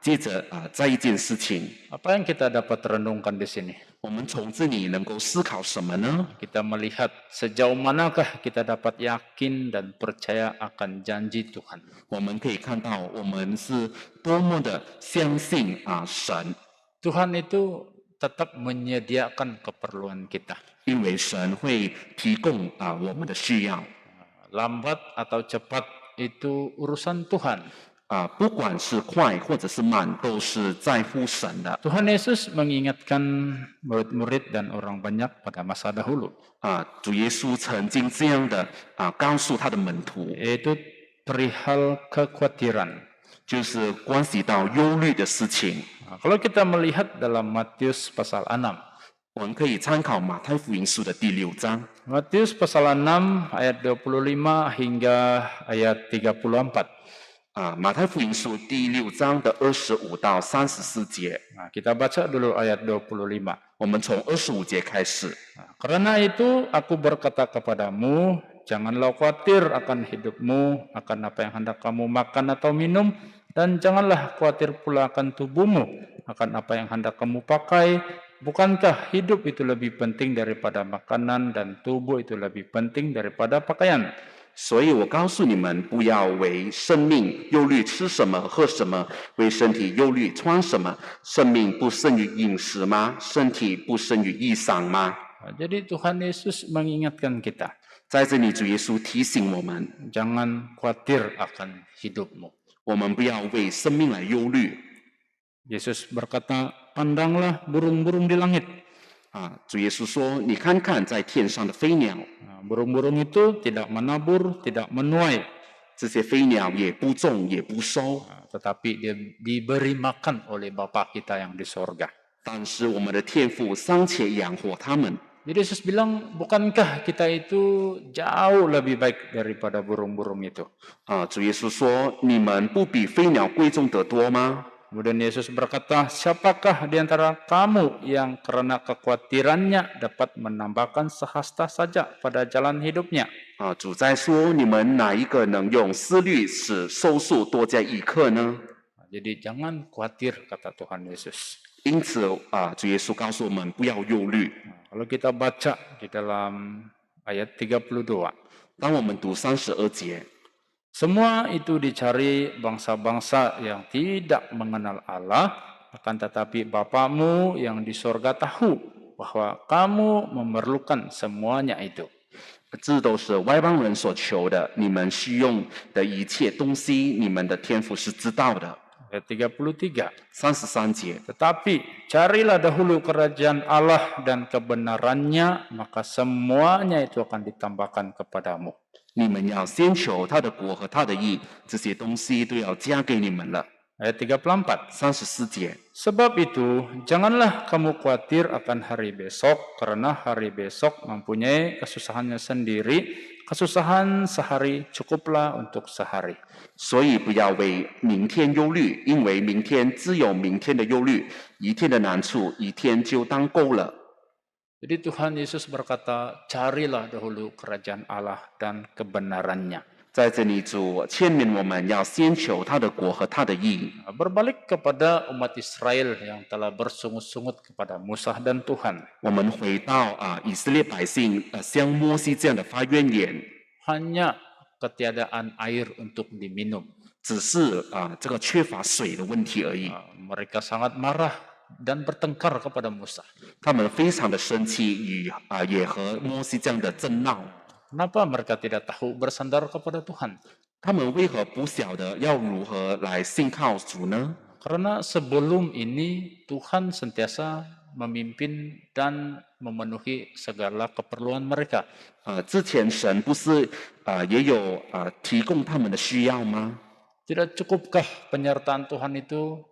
接着再一件事情， apa yang kita dapat renungkan di sini? 我们从这里能够思考什么呢？ Kita melihat sejauh manakah kita dapat yakin dan percaya akan janji Tuhan. 我们可以看到我们是多么的相信神， Tuhan itu tetap menyediakan keperluan kita. 因为神会提供我们的需要 Lambat atau cepat itu urusan Tuhan. 不管是快或者是慢，都是在乎神的 Tuhan Yesus mengingatkan murid-murid dan orang banyak pada masa dahulu, 主耶稣曾经这样的告诉他的门徒， yaitu perihal kekhawatiran. 就是关系到忧虑的事情。 Kalau kita melihat dalam Matius pasal 6, 我们可以参考马太福音书的第6章， Matius pasal 6 ayat 25 hingga ayat 34. 马太福音书第6章的25到34节， Nah, kita baca dulu ayat 25. 我们从25节开始。 Karena itu aku berkata kepadamu, janganlah khawatir akan hidupmu, akan apa yang hendak kamu makan atau minum, dan janganlah khawatir pula akan tubuhmu, akan apa yang hendak kamu pakai. Bukankah hidup itu lebih penting daripada makanan dan tubuh itu lebih penting daripada pakaian? 所以我告诉你们，不要为生命忧虑吃什么喝什么，为身体忧虑穿什么。生命不胜于饮食吗？身体不胜于衣裳吗？ Jadi Tuhan Yesus mengingatkan kita, 在这里，主耶稣提醒我们， jangan khawatir akan hidupmu. 我们不要为生命来忧虑。 Yesus berkata, pandanglah burung-burung di langit. 主耶稣说：“你看看在天上的飞鸟， Burung-burung itu tidak menabur, tidak menuai, 这些飞鸟也不种也不收， tetapi dia diberi makan oleh Bapa kita yang di sorga. 但是我们的天父尚且养活它们。” Jadi Yesus bilang, bukankah kita itu jauh lebih baik daripada burung-burung itu? 主耶稣说：“你们不比飞鸟贵重得多吗？” Kemudian Yesus berkata, siapakah di antara kamu yang karena kekhawatirannya dapat menambahkan sehasta saja pada jalan hidupnya? 主在说：“你们哪一个能用思虑使寿数多加一刻呢？” Jadi jangan khawatir, kata Tuhan Yesus. 因此主耶稣告诉我们不要忧虑。 Kalau kita baca di dalam ayat 32, 当我们读32节， semua itu dicari bangsa-bangsa yang tidak mengenal Allah, akan tetapi Bapamu yang di sorga tahu bahwa kamu memerlukan semuanya itu. 这都是外邦人所求的，你们需用的一切东西，你们的天父是知道的。 Ayat 33. 33节， Tetapi carilah dahulu kerajaan Allah dan kebenarannya, maka semuanya itu akan ditambahkan kepadamu. 你们要先求他的国和他的义，这些东西都要加给你们了。 Ayat 34. 34节， Sebab itu, janganlah kamu khawatir akan hari besok, karena hari besok mempunyai kesusahannya sendiri. Kesusahan sehari cukuplah untuk sehari. 所以不要为明天忧虑，因为明天自有明天的忧虑，一天的难处一天就当够了。 Jadi Tuhan Yesus berkata, carilah dahulu kerajaan Allah dan kebenarannya. 在这里，主劝勉我们要先求他的国和他的义。 Berbalik kepada umat Israel yang telah bersungut-sungut kepada Musa dan Tuhan. 我们回到以色列百姓像摩西这样的发怨言， Hanya ketiadaan air untuk diminum. 只是这个缺乏水的问题而已。 Mereka sangat marah dan bertengkar kepada Musa. 他们非常的生气，也和摩西这样的争闹。 Kenapa mereka tidak tahu bersandar kepada Tuhan? 他们为何不晓得要如何来信靠主呢？ Karena sebelum ini Tuhan sentiasa memimpin dan memenuhi segala keperluan mereka. 之前神不是也有提供他们的需要吗？ Tidak cukupkah penyertaan Tuhan itu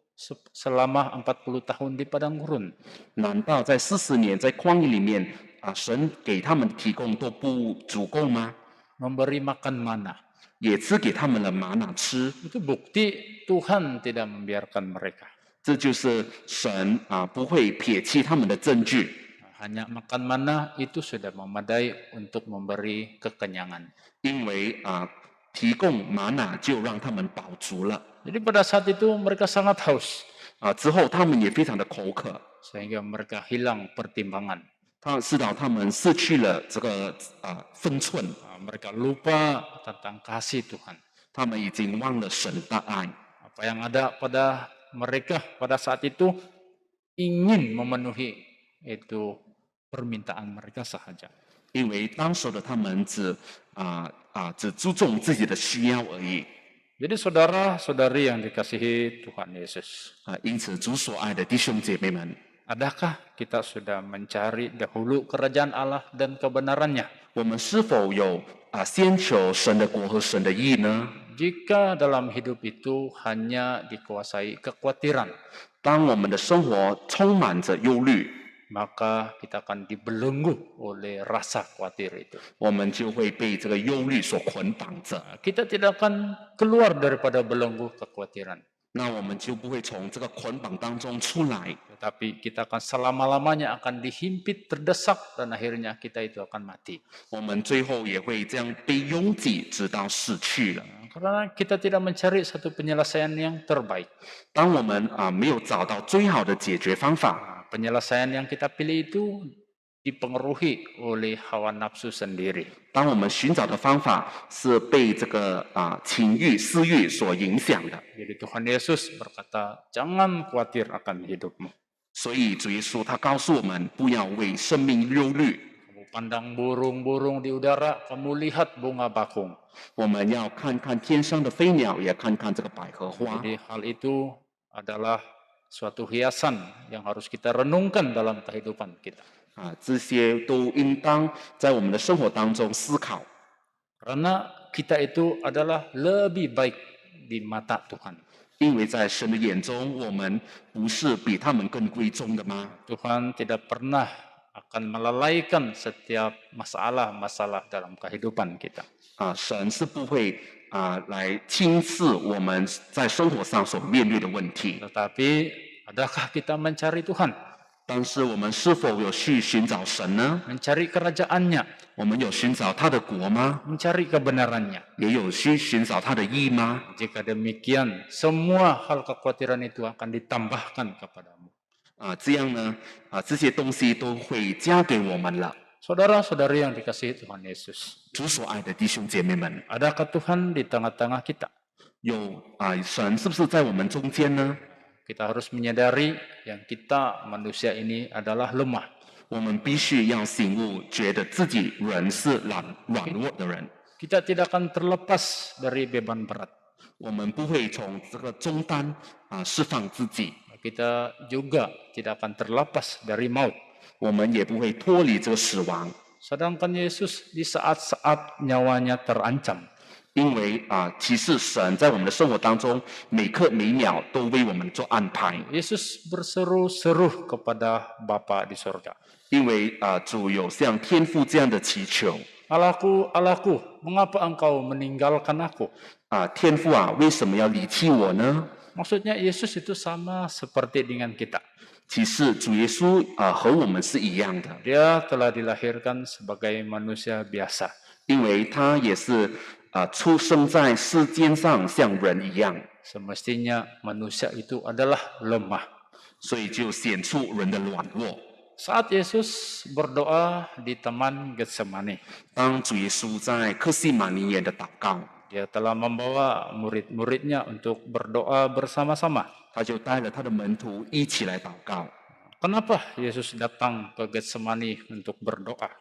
selama 40 tahun di padang gurun? 难道在40年在旷野里面神给他们提供都不足够吗？ Memberi makan mana. 也赐给他们了玛瑙吃， Itu bukti Tuhan tidak membiarkan mereka. 这就是神不会撇弃他们的证据。 Hanya makan mana itu sudah memadai untuk memberi kekenyangan. 因为提供玛瑙就让他们饱足了 Jadi pada saat itu mereka sangat haus. 之后他们也非常的口渴， Sehingga mereka hilang pertimbangan. 使到他们失去了这个分寸， Mereka lupa tentang kasih Tuhan. 他们已经忘了神的爱。 Apa yang ada pada mereka pada saat itu ingin memenuhi itu permintaan mereka sahaja. 因为当时的他们只注重自己的需要而已 Jadi saudara-saudari yang dikasihi Tuhan Yesus, 因此主所爱的弟兄姐妹们， adakah kita sudah mencari dahulu kerajaan Allah dan kebenarannya? 我们是否有先求神的国和神的义呢？ Jika dalam hidup itu hanya dikuasai kekhawatiran, 当我们的生活充满着忧虑， maka kita akan dibelenggu oleh rasa khawatir itu. 我们就会被这个忧虑所捆绑着， Kita tidak akan keluar daripada belenggu kekhawatiran, 那我们就不会从这个捆绑当中出来， tetapi kita akan selama-lamanya akan dihimpit, terdesak, dan akhirnya kita itu akan mati. 我们最后也会这样被拥挤，直到死去了。 Karena kita tidak mencari satu penyelesaian yang terbaik. 当我们没有找到最好的解决方法， Penyelesaian yang kita pilih itu dipengaruhi oleh hawa nafsu sendiri. 当我们寻找的方法是被这个情欲、私欲所影响的， Jadi Tuhan Yesus berkata, jangan khawatir akan hidupmu. 所以主耶稣他告诉我们，不要为生命忧虑。 Kamu pandang burung-burung di udara, kamu lihat bunga bakung. 我们要看看天上的飞鸟，也看看这个百合花。 Jadi hal itu adalah suatu hiasan yang harus kita renungkan dalam kehidupan kita. 这些都应当在我们的生活当中思考， Karena kita itu adalah lebih baik di mata Tuhan. 因为在神的眼中，我们不是比他们更贵重的吗？ Tuhan tidak pernah akan melalaikan setiap masalah-masalah dalam kehidupan kita. 神是不会来轻视我们在生活上所面对的问题。 Tetapi adakah kita mencari Tuhan? 但是我们是否有去寻找神呢？ Mencari kerajaannya, 我们有寻找他的国吗？ mencari kebenarannya. 也有去寻找他的义吗？ Jika demikian, semua hal kekhawatiran itu akan ditambahkan kepadamu. 这样呢，这些东西都会加给我们了。 Saudara-saudari yang dikasihi Tuhan Yesus, 主所爱的弟兄姐妹们， adakah Tuhan di tengah-tengah kita? 有神是不是在我们中间呢？ Kita harus menyadari yang kita manusia ini adalah lemah. 我们必须要醒悟，觉得自己人是软弱的人， Kita tidak akan terlepas dari beban berat. 我们不会从这个重担释放自己， Kita juga tidak akan terlepas dari maut. 我们也不会脱离这个死亡。 Sedangkan Yesus di saat-saat nyawanya terancam, 因为其实神在我们的生活当中，每刻每秒都为我们做安排。 Yesus berseru-seru kepada Bapa di sorga. 因为主有像天父这样的祈求 Allahku, Allahku, mengapa engkau meninggalkan aku? 天父为什么要离弃我呢？ Maksudnya Yesus itu sama seperti dengan kita. 其实主耶稣和我们是一样的， Dia telah dilahirkan sebagai manusia biasa. 因为他也是出生在世间上像人一样， Semestinya manusia itu adalah lemah. 所以就显出人的软弱。 Saat Yesus berdoa di Taman Getsemani, 当主耶稣在克西马尼园的祷告， dia telah membawa murid-muridnya untuk berdoa bersama-sama. 他就带了他的门徒一起来祷告。 Kenapa Yesus datang ke Getsemani untuk berdoa?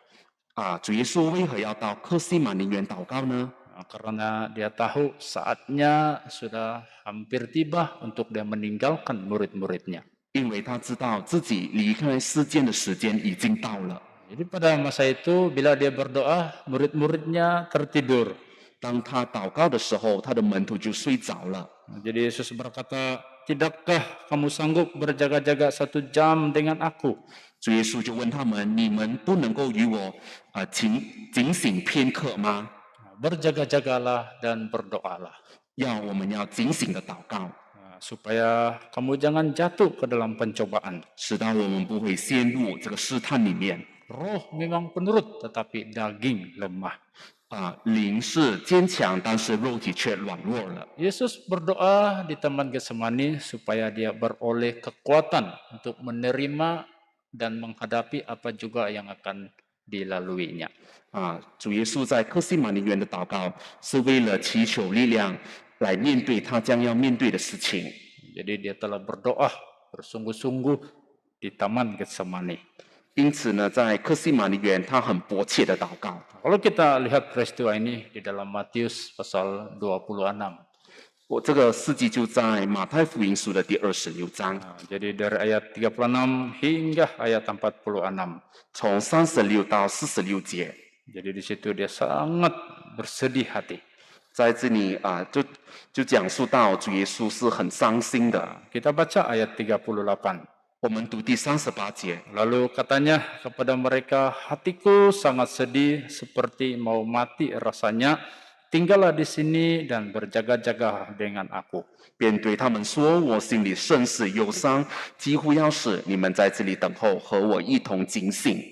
主耶稣为何要到克西马尼园祷告呢？ Karena dia tahu saatnya sudah hampir tiba untuk dia meninggalkan murid-muridnya. 因为他知道自己离开世间的时间已经到了。 Jadi pada masa itu bila dia berdoa, murid-muridnya tertidur. 当他祷告的时候，他的门徒就睡着了。 Jadi Yesus berkata, tidakkah kamu sanggup berjaga-jaga 1 jam dengan aku? 主耶稣就问他们：“你们不能够与我警醒片刻吗？ Berjaga-jagalah dan berdoalah. 我们要警醒的祷告， Supaya kamu jangan jatuh ke dalam pencobaan. 使到我们不会陷入这个试探里面。 Roh memang penurut, tetapi daging lemah. 灵是坚强，但是肉体却软弱了。 Yesus berdoa di Taman Getsemani supaya dia beroleh kekuatan untuk menerima dan menghadapi apa juga yang akan dilaluinya. 主耶稣在克西马尼园的祷告，是为了祈求力量来面对他将要面对的事情。 Jadi dia telah berdoa bersungguh-sungguh di Taman Getsemani. 因此呢，在克西马尼园，他很迫切的祷告。 Kalau kita lihat peristiwa ini di dalam Matius pasal 26. 这个事迹就在马太福音书的第26章， Jadi dari ayat 36 hingga ayat 46. 从36到46节， Jadi di situ dia sangat bersedih hati. 在这里就讲述到主耶稣是很伤心的。 Kita baca ayat 38. 我们读第38节， Lalu katanya kepada mereka, hatiku sangat sedih seperti mau mati rasanya. Tinggallah di sini dan berjaga-jaga dengan aku. 便对他们说：“我心里甚是忧伤，几乎要死。你们在这里等候，和我一同警醒。”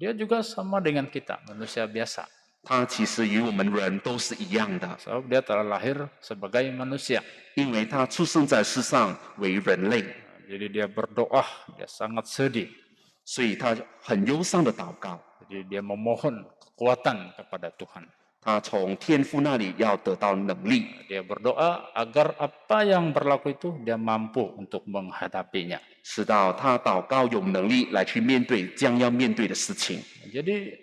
Dia juga sama dengan kita, manusia biasa. 他其实与我们人都是一样的， Sebab dia telah lahir sebagai manusia. 因为他出生在世上为人类， Jadi dia berdoa, dia sangat sedih. 所以他很忧伤的祷告。 Jadi dia memohon kekuatan kepada Tuhan. 他从天父那里要得到能力， Dia berdoa agar apa yang berlaku itu dia mampu untuk menghadapinya. 使到他祷告有能力来去面对将要面对的事情。 Jadi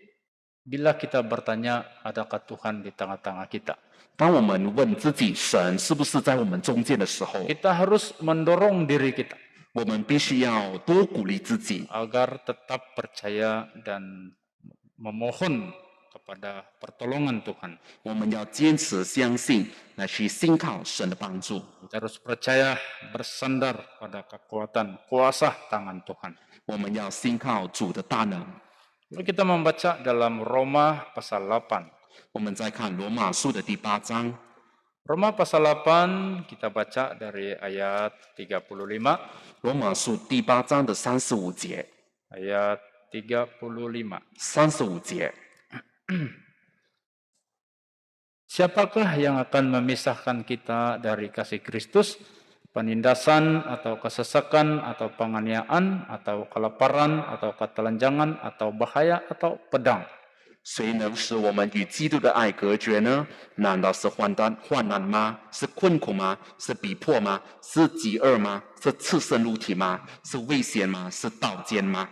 bila kita bertanya, adakah Tuhan di tengah-tengah kita? 当我们问自己神是不是在我们中间的时候， Kita harus mendorong diri kita 我们必须要多鼓励自己， agar tetap percaya dan memohon kepada pertolongan Tuhan. 我们要坚持相信，来去信靠神的帮助。 Kita harus percaya bersandar pada kekuatan kuasa tangan Tuhan. 我们要信靠主的大能。 Lalu kita membaca dalam Roma pasal 8. 我们再看罗马书的第8章， Roma pasal 8 kita baca dari ayat 35. 罗马书第8章的35节， Ayat 35. 35节。 Siapakah yang akan memisahkan kita dari kasih Kristus? Penindasan atau kesesakan atau penganiayaan atau kelaparan atau ketelanjangan atau bahaya atau pedang. 谁能使我们与基督的爱隔绝呢？难道是患难吗？是困苦吗？是逼迫吗？是饥饿吗？是赤身露体吗？是危险吗？是刀剑吗？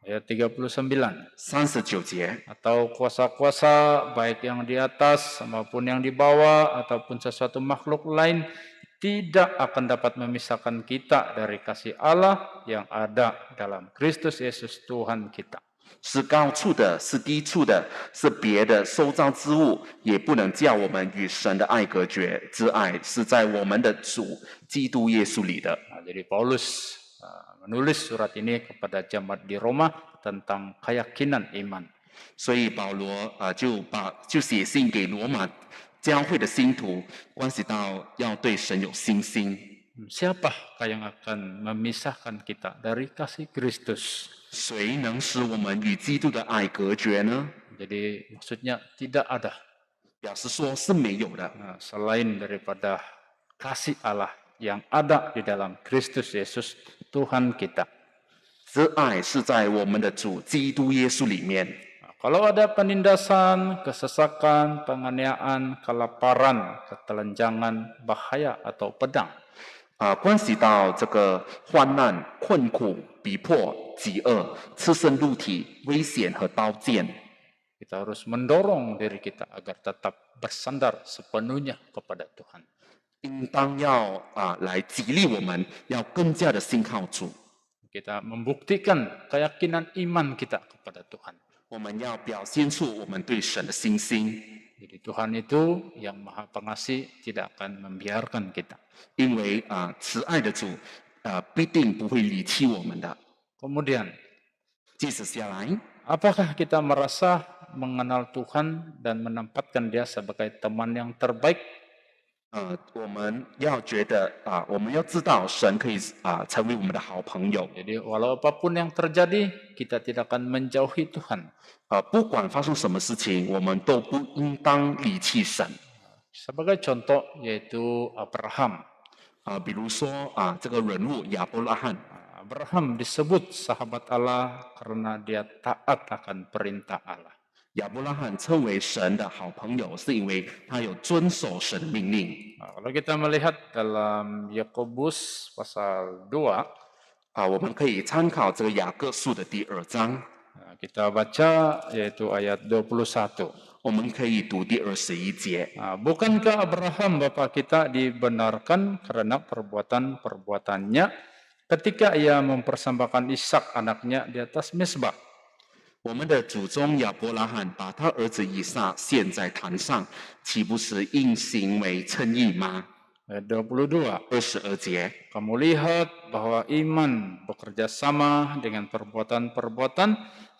Ayat 39. 39节， Atau kuasa-kuasa baik yang di atas maupun yang di bawah ataupun sesuatu makhluk lain tidak akan dapat memisahkan kita dari kasih Allah yang ada dalam Kristus Yesus Tuhan kita. 是高处的，是低处的，是别的受造之物，也不能叫我们与神的爱隔绝。之爱是在我们的主基督耶稣里的。 Jadi Paulus menulis surat ini kepada jemaat di Roma tentang keyakinan iman. 所以保罗就写信给罗马教会的信徒，关系到要对神有信心。 Siapakah yang akan memisahkan kita dari kasih Kristus? 谁能使我们与基督的爱隔绝呢？ Jadi maksudnya tidak ada 表示说是没有的， selain daripada kasih Allah yang ada di dalam Kristus Yesus Tuhan kita. 这爱是在我们的主基督耶稣里面。 Kalau ada penindasan, kesesakan, penganiayaan, kelaparan, ketelanjangan, bahaya atau pedang, 关系到这个患难、困苦、逼迫、饥饿、赤身露体、危险和刀剑， kita harus mendorong diri kita agar tetap bersandar sepenuhnya kepada Tuhan. 应当要来激励我们，要更加的信靠主。 Kita membuktikan keyakinan iman kita kepada Tuhan. 我们要表现出我们对神的信心， Jadi Tuhan itu yang Maha Pengasih tidak akan membiarkan kita. 因为慈爱的主必定不会离弃我们的。 Kemudian, 接着下来， apakah kita merasa mengenal Tuhan dan menempatkan Dia sebagai teman yang terbaik? 我们要觉得我们要知道神可以成为我们的好朋友。 Jadi walau apapun yang terjadi, kita tidak akan menjauhi Tuhan. 不管发生什么事情，我们都不应当离弃神。 Sebagai contoh yaitu Abraham. 比如说这个人物亚伯拉罕， Abraham disebut sahabat Allah karena dia taat akan perintah Allah. 亚伯拉罕称为神的好朋友，是因为他有遵守神的命令。 Kalau kita melihat dalam Yakobus pasal 2, 我们可以参考这个雅各书的第2章， kita baca yaitu ayat 21. 我们可以读第21节。 Bukankah Abraham bapa kita dibenarkan karena perbuatan-perbuatannya ketika ia mempersembahkan Ishak anaknya di atas mezbah? 我们的祖宗亚伯拉罕把他儿子以撒献在坛上，岂不是因行为称义吗？ Ayat 22. 22节， Kamu lihat bahwa iman bekerja sama dengan perbuatan-perbuatan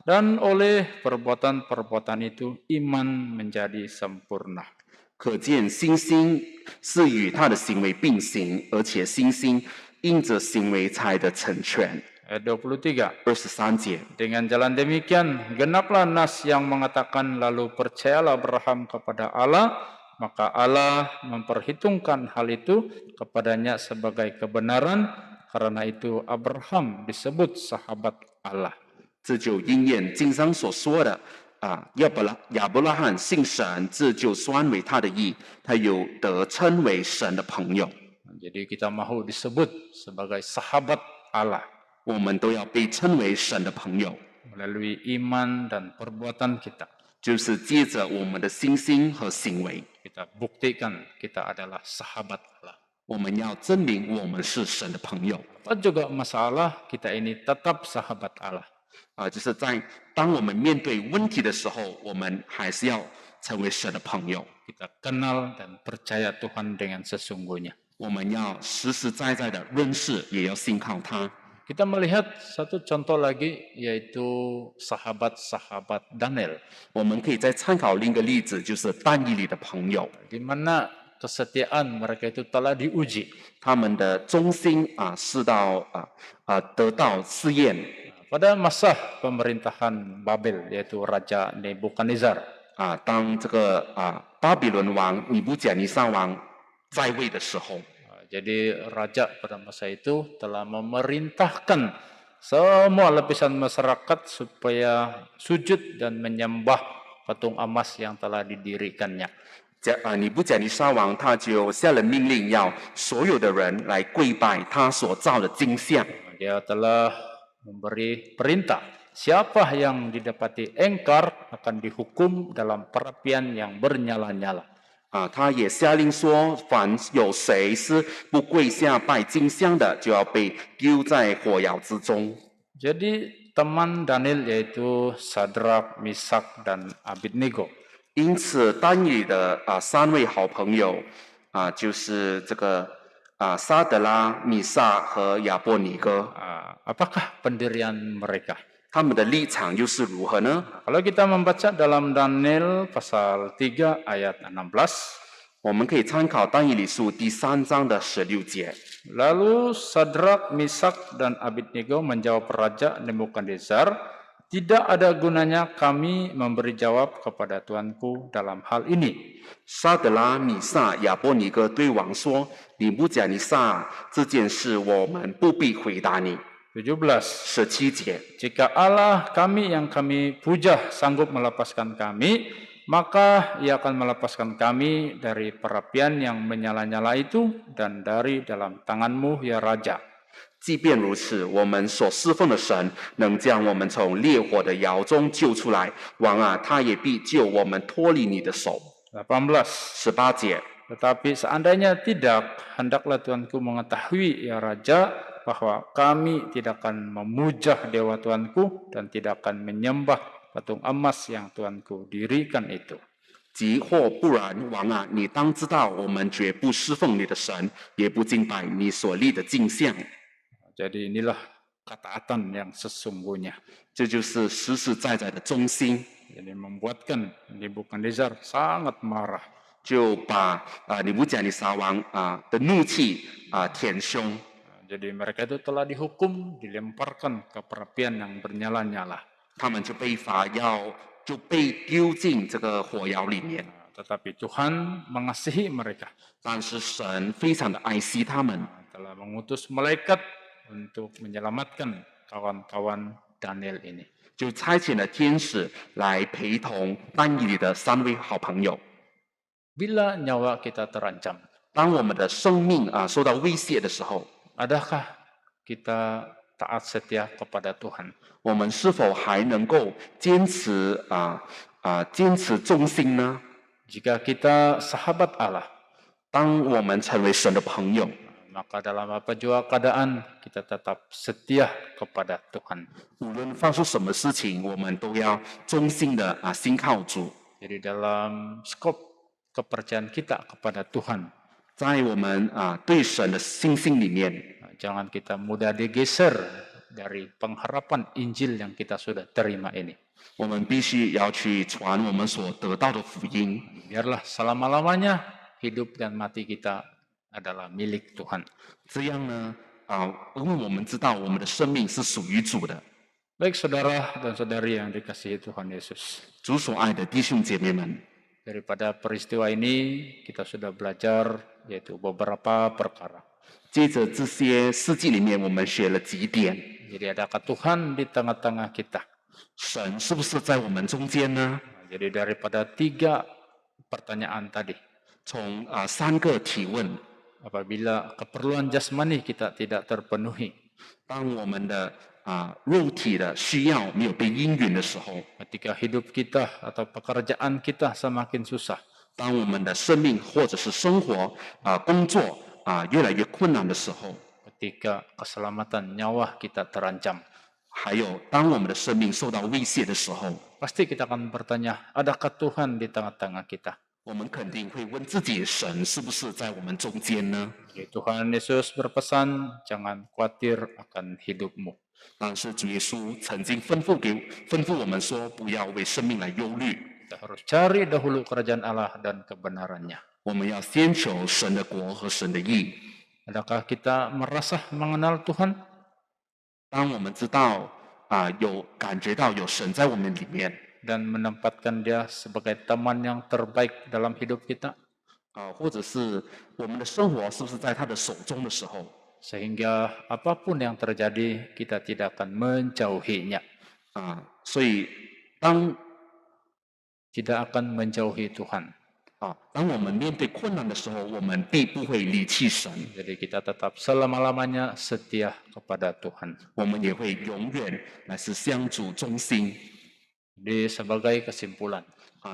dan oleh perbuatan-perbuatan itu iman menjadi sempurna. 可见信心是与他的行为并行，而且信心因着行为才得成全。 Ayat 23. 23节， Dengan jalan demikian, genaplah nas yang mengatakan lalu percayalah Abraham kepada Allah, maka Allah memperhitungkan hal itu kepadanya sebagai kebenaran, karena itu Abraham disebut sahabat Allah. 这就应验经上所说的亚伯拉罕信神，这就算为他的义，他有得称为神的朋友。 Jadi kita mau disebut sebagai sahabat Allah 我们都要被称为神的朋友， melalui iman dan perbuatan kita. 就是借着我们的信心和行为， Kita buktikan kita adalah sahabat Allah. 我们要证明我们是神的朋友。 Apa juga masalah kita ini tetap sahabat Allah. 就是在当我们面对问题的时候，我们还是要成为神的朋友。 Kita kenal dan percaya Tuhan dengan sesungguhnya. 我们要实实在在的认识，也要信靠他。 Kita melihat satu contoh lagi yaitu sahabat-sahabat Daniel, 我们可以再参考另一个例子，就是但以理的朋友， di mana kesetiaan mereka itu telah diuji. 他们的忠心是得到试验。 Pada masa pemerintahan Babel yaitu Raja Nebukadnezar, 当这个巴比伦王尼布甲尼撒王在位的时候， jadi raja pada masa itu telah memerintahkan semua lapisan masyarakat supaya sujud dan menyembah patung emas yang telah didirikannya. 尼布甲尼撒王他就下了命令，要所有的人来跪拜他所造的金像。 Dia telah memberi perintah, siapa yang didapati engkar akan dihukum dalam perapian yang bernyala-nyala. 他也下令说，凡有谁是不跪下拜金像的，就要被丢在火窑之中。 Jadi teman Daniel yaitu Sadrak, Misak, dan Abednego. 因此，但以理的3位好朋友就是这个沙德拉、米萨和亚伯尼哥， Apakah pendirian mereka? 他们的立场又是如何呢？ Kalau kita membaca dalam Daniel pasal 3 ayat 16, 我们可以参考但以理书第3章的16节。 lalu Sadrak, Misak, dan Abednego menjawab Raja Nebukadnezar, tidak ada gunanya kami memberi jawab kepada Tuanku dalam hal ini. 沙德拉、米萨、亚伯尼哥对王说：“尼布甲尼撒，这件事我们不必回答你。” 17. 17节。 Jika Allah kami yang kami puja sanggup melepaskan kami, maka Ia akan melepaskan kami dari perapian yang menyala-nyala itu dan dari dalam tanganmu, ya Raja. 即便如此，我们所侍奉的神能将我们从烈火的窑中救出来，王啊，他也必救我们脱离你的手。 18. 18节。 Tetapi seandainya tidak, hendaklah Tuanku mengetahui, ya Raja, bahwa kami tidak akan memuja dewa Tuanku dan tidak akan menyembah patung emas yang Tuanku dirikan itu. 即或不然，王啊，你当知道，我们绝不侍奉你的神，也不敬拜你所立的镜像。 Jadi inilah ketaatan yang sesungguhnya. 这就是实实在在的忠心， Jadi membuatkan Nebukadnezar sangat marah. 就把尼布甲尼撒王的怒气舔胸。 Jadi mereka itu telah dihukum, dilemparkan ke perapian yang bernyala-nyala. 他们就被罚就被丢进这个火窑里面。 Tetapi Tuhan mengasihi mereka. 但是神非常的爱惜他们， Telah mengutus malaikat untuk menyelamatkan kawan-kawan Daniel ini. 就差遣了天使来陪同但以理的3位好朋友。 Bila nyawa kita terancam, 当我们的生命受到威胁的时候， adakah kita taat setia kepada Tuhan? 我们是否还能够坚持忠心呢？ Jika kita sahabat Allah, 当我们成为神的朋友， maka dalam apa jua keadaan kita tetap setia kepada Tuhan. 无论发生什么事情，我们都要忠心的信靠主。 Jadi dalam skop kepercayaan kita kepada Tuhan, 在我们对神的信心里面， jangan kita mudah digeser dari pengharapan Injil yang kita sudah terima ini. 我们必须要去传我们所得到的福音。 Biarlah selama-lamanya hidup dan mati kita adalah milik Tuhan. 这样呢，因为我们知道我们的生命是属于主的。 Baik saudara dan saudari yang dikasihi Tuhan Yesus. 主所爱的弟兄姐妹们， Daripada peristiwa ini kita sudah belajar yaitu beberapa perkara. 接着这些事迹里面，我们学了几点： Jadi adakah Tuhan di tengah-tengah kita? 神是不是在我们中间呢？ Jadi daripada 3 pertanyaan tadi, 从3个提问， apabila keperluan jasmani kita tidak terpenuhi, 当我们的肉体的需要没有被应允的时候， ketika hidup kita atau pekerjaan kita semakin susah, 当我们的生命或者是生活工作越来越困难的时候， ketika keselamatan nyawa kita terancam, 还有当我们的生命受到威胁的时候， pasti kita akan bertanya, adakah Tuhan di tengah-tengah kita? 我们肯定会问自己：神是不是在我们中间呢？ Jadi Tuhan Yesus berpesan, jangan khawatir akan hidupmu. 但是主耶稣曾经吩咐我们说：不要为生命来忧虑， Kita harus cari dahulu kerajaan Allah dan kebenarannya. 我们要先求神的国和神的义。 Adakah kita merasa mengenal Tuhan? 当我们知道感觉到有神在我们里面， Dan menempatkan dia sebagai teman yang terbaik dalam hidup kita, 或者是我们的生活是不是在他的手中的时候， sehingga apapun yang terjadi kita tidak akan menjauhinya, 所以当 tidak akan menjauhi Tuhan. 当我们面对困难的时候，我们必不会离弃神， Jadi kita tetap selama-lamanya setia kepada Tuhan. 我们也会永远乃是向主忠心。 Jadi sebagai kesimpulan,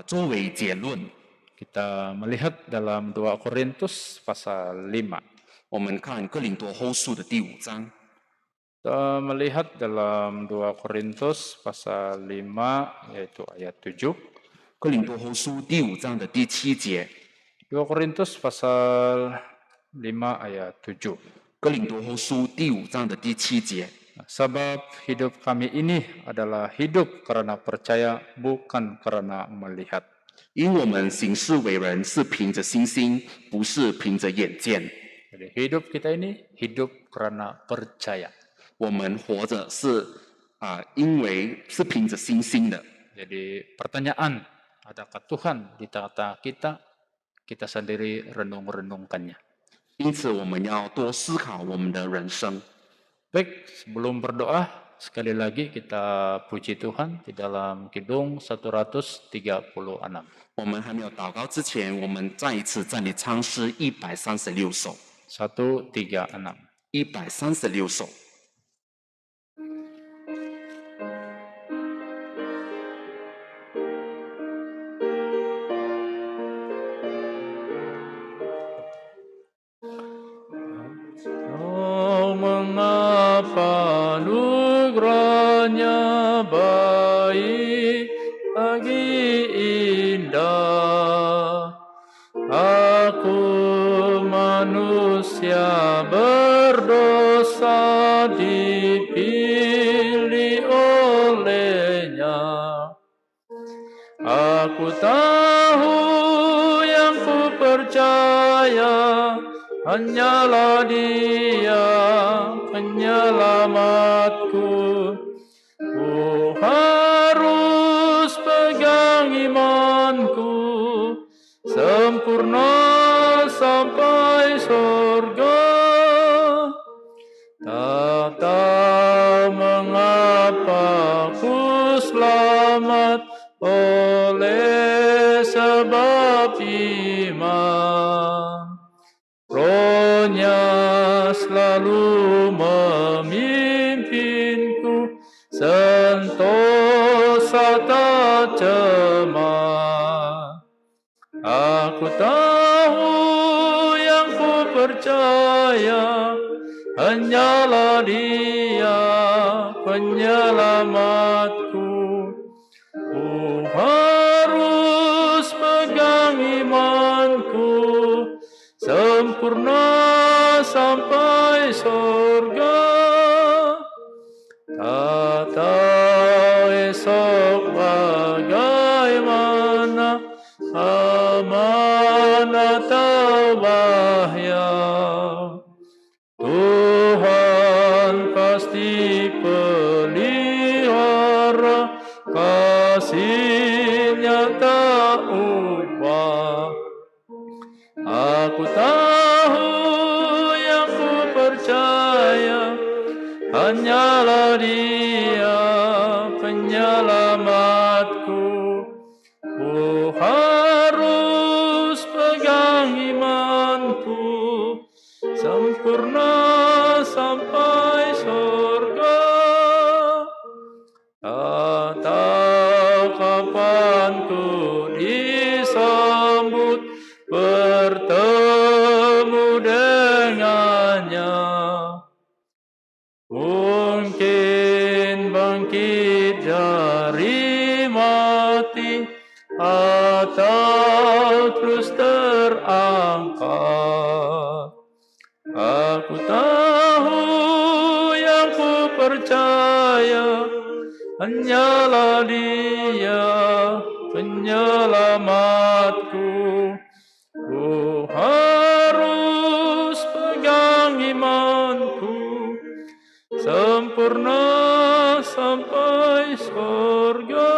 作为结论， kita melihat dalam 2 Korintus pasal 5. 我们看哥林多后书的第5章。 Kita melihat dalam 2 Korintus pasal 5 yaitu ayat 7. 哥林多后书第5章的第7节。 2 Korintus pasal 5 ayat 7. 哥林多后书第5章的第7节。 Sebab hidup kami ini adalah hidup karena percaya, bukan karena melihat. 因我们行事为人是凭着信心，不是凭着眼见。 Jadi hidup kita ini hidup karena percaya. 我们活着是因为是凭着信心的。 Jadi pertanyaan, adakah Tuhan di tengah-tengah kita? Kita sendiri renung-renungkannya. 因此，我们要多思考我们的人生。 Baik, sebelum berdoa, sekali lagi kita puji Tuhan di dalam Kidung 136. 我们还没有祷告之前，我们再一次站立唱诗136首。 136. 136首。 Oh, mengapa nugerahnya baik baik lagi indah. Aku manusia berdosa dipilih olehnya. Aku tahu yang ku percaya hanyalah Dia penyelamatku. Ku harus pegang imanku sempurna sampai surga. Tak tahu mengapa ku selamat oleh sebab iman. Rohnya selalu memimpinku, sentosa tak cemas. Aku tahu yang ku percaya hanyalah Dia penyelamatku. Ku harus pegang imanku sempurna sampai surga. Tak tahu esok bagaimana, aman atau bahaya. Tuhan pasti pelihara, kasih-Nya tak ubah. Aku tahu yang ku percaya hanyalah Dia penyelamatku. Ku harus pegang imanku sempurna sampai surga. Tak tahu kapan ku disambut bertemu dengannya. Mungkin bangkit dari mati atau terus terangkat. Aku tahu yang ku percaya hanyalah Dia penyelamatku. Ku harus pegang imanku sempurna sampai surga.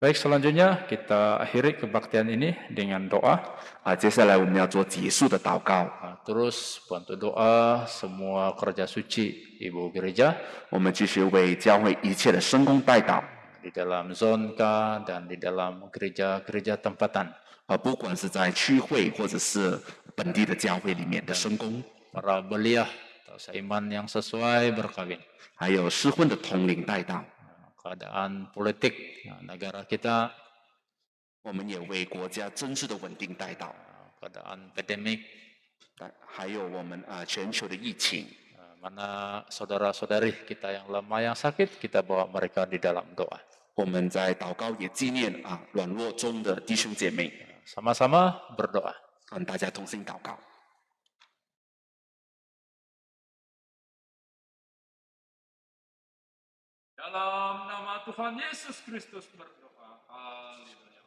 Baik, selanjutnya kita akhiri kebaktian ini dengan doa. 接下来我们要做结束的祷告。 Terus bantu doa semua kerja suci Ibu Gereja 我们继续为教会一切的圣工代祷， di dalam Zonka dan di dalam gereja-gereja tempatan. 不管是在区会或者是本地的教会里面的圣工， Para beliah atau seiman yang sesuai berkawin. 还有失婚的同龄代祷， Keadaan politik negara kita, 我们也为国家政治的稳定代祷， keadaan pandemik, 还有我们全球的疫情。 mana saudara-saudari kita yang lemah yang sakit, kita bawa mereka di dalam doa. 我们在祷告也纪念软弱中的弟兄姐妹， Sama-sama berdoa. 大家同心祷告。 Dalam nama Tuhan Yesus Kristus berdoa. Haleluya.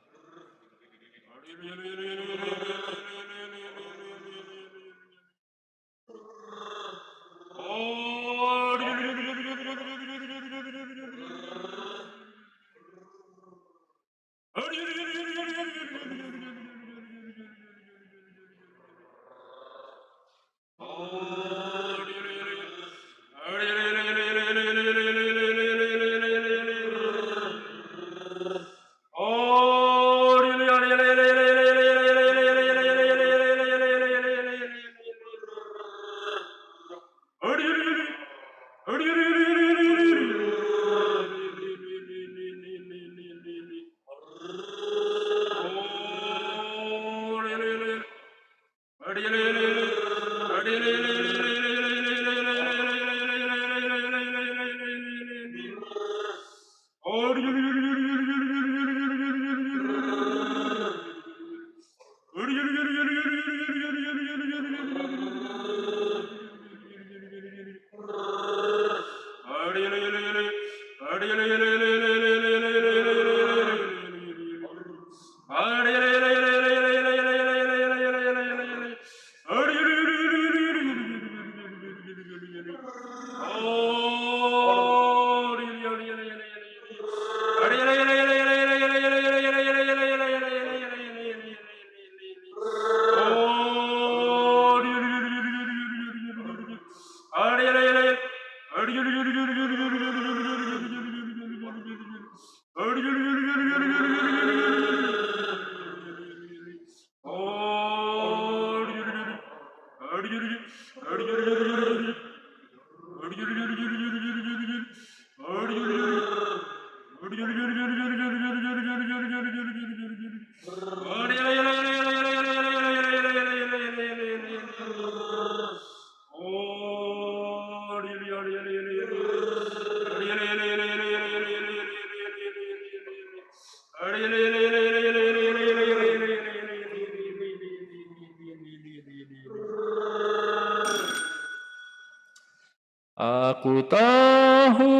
Aku tahu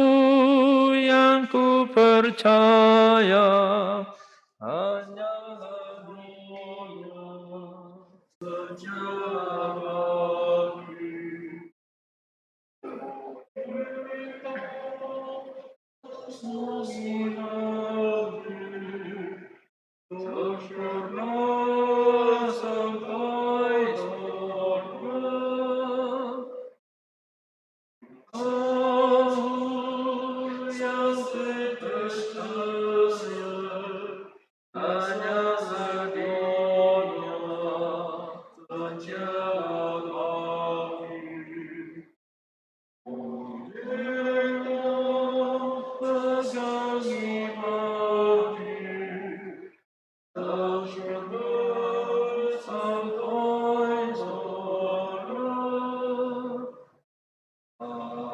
yang ku percaya hanyalah Dia sempurna sampai surga. Aku yang setia hanyalah Dia penjaga pegangi hati, terus sampai surga. Amin.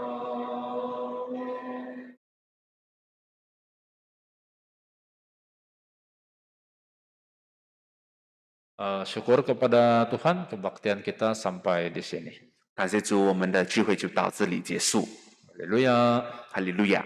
Syukur kepada Tuhan, kebaktian kita sampai di sini. 感谢主，我们的聚会就到这里结束。 Haleluya. 哈利路亚。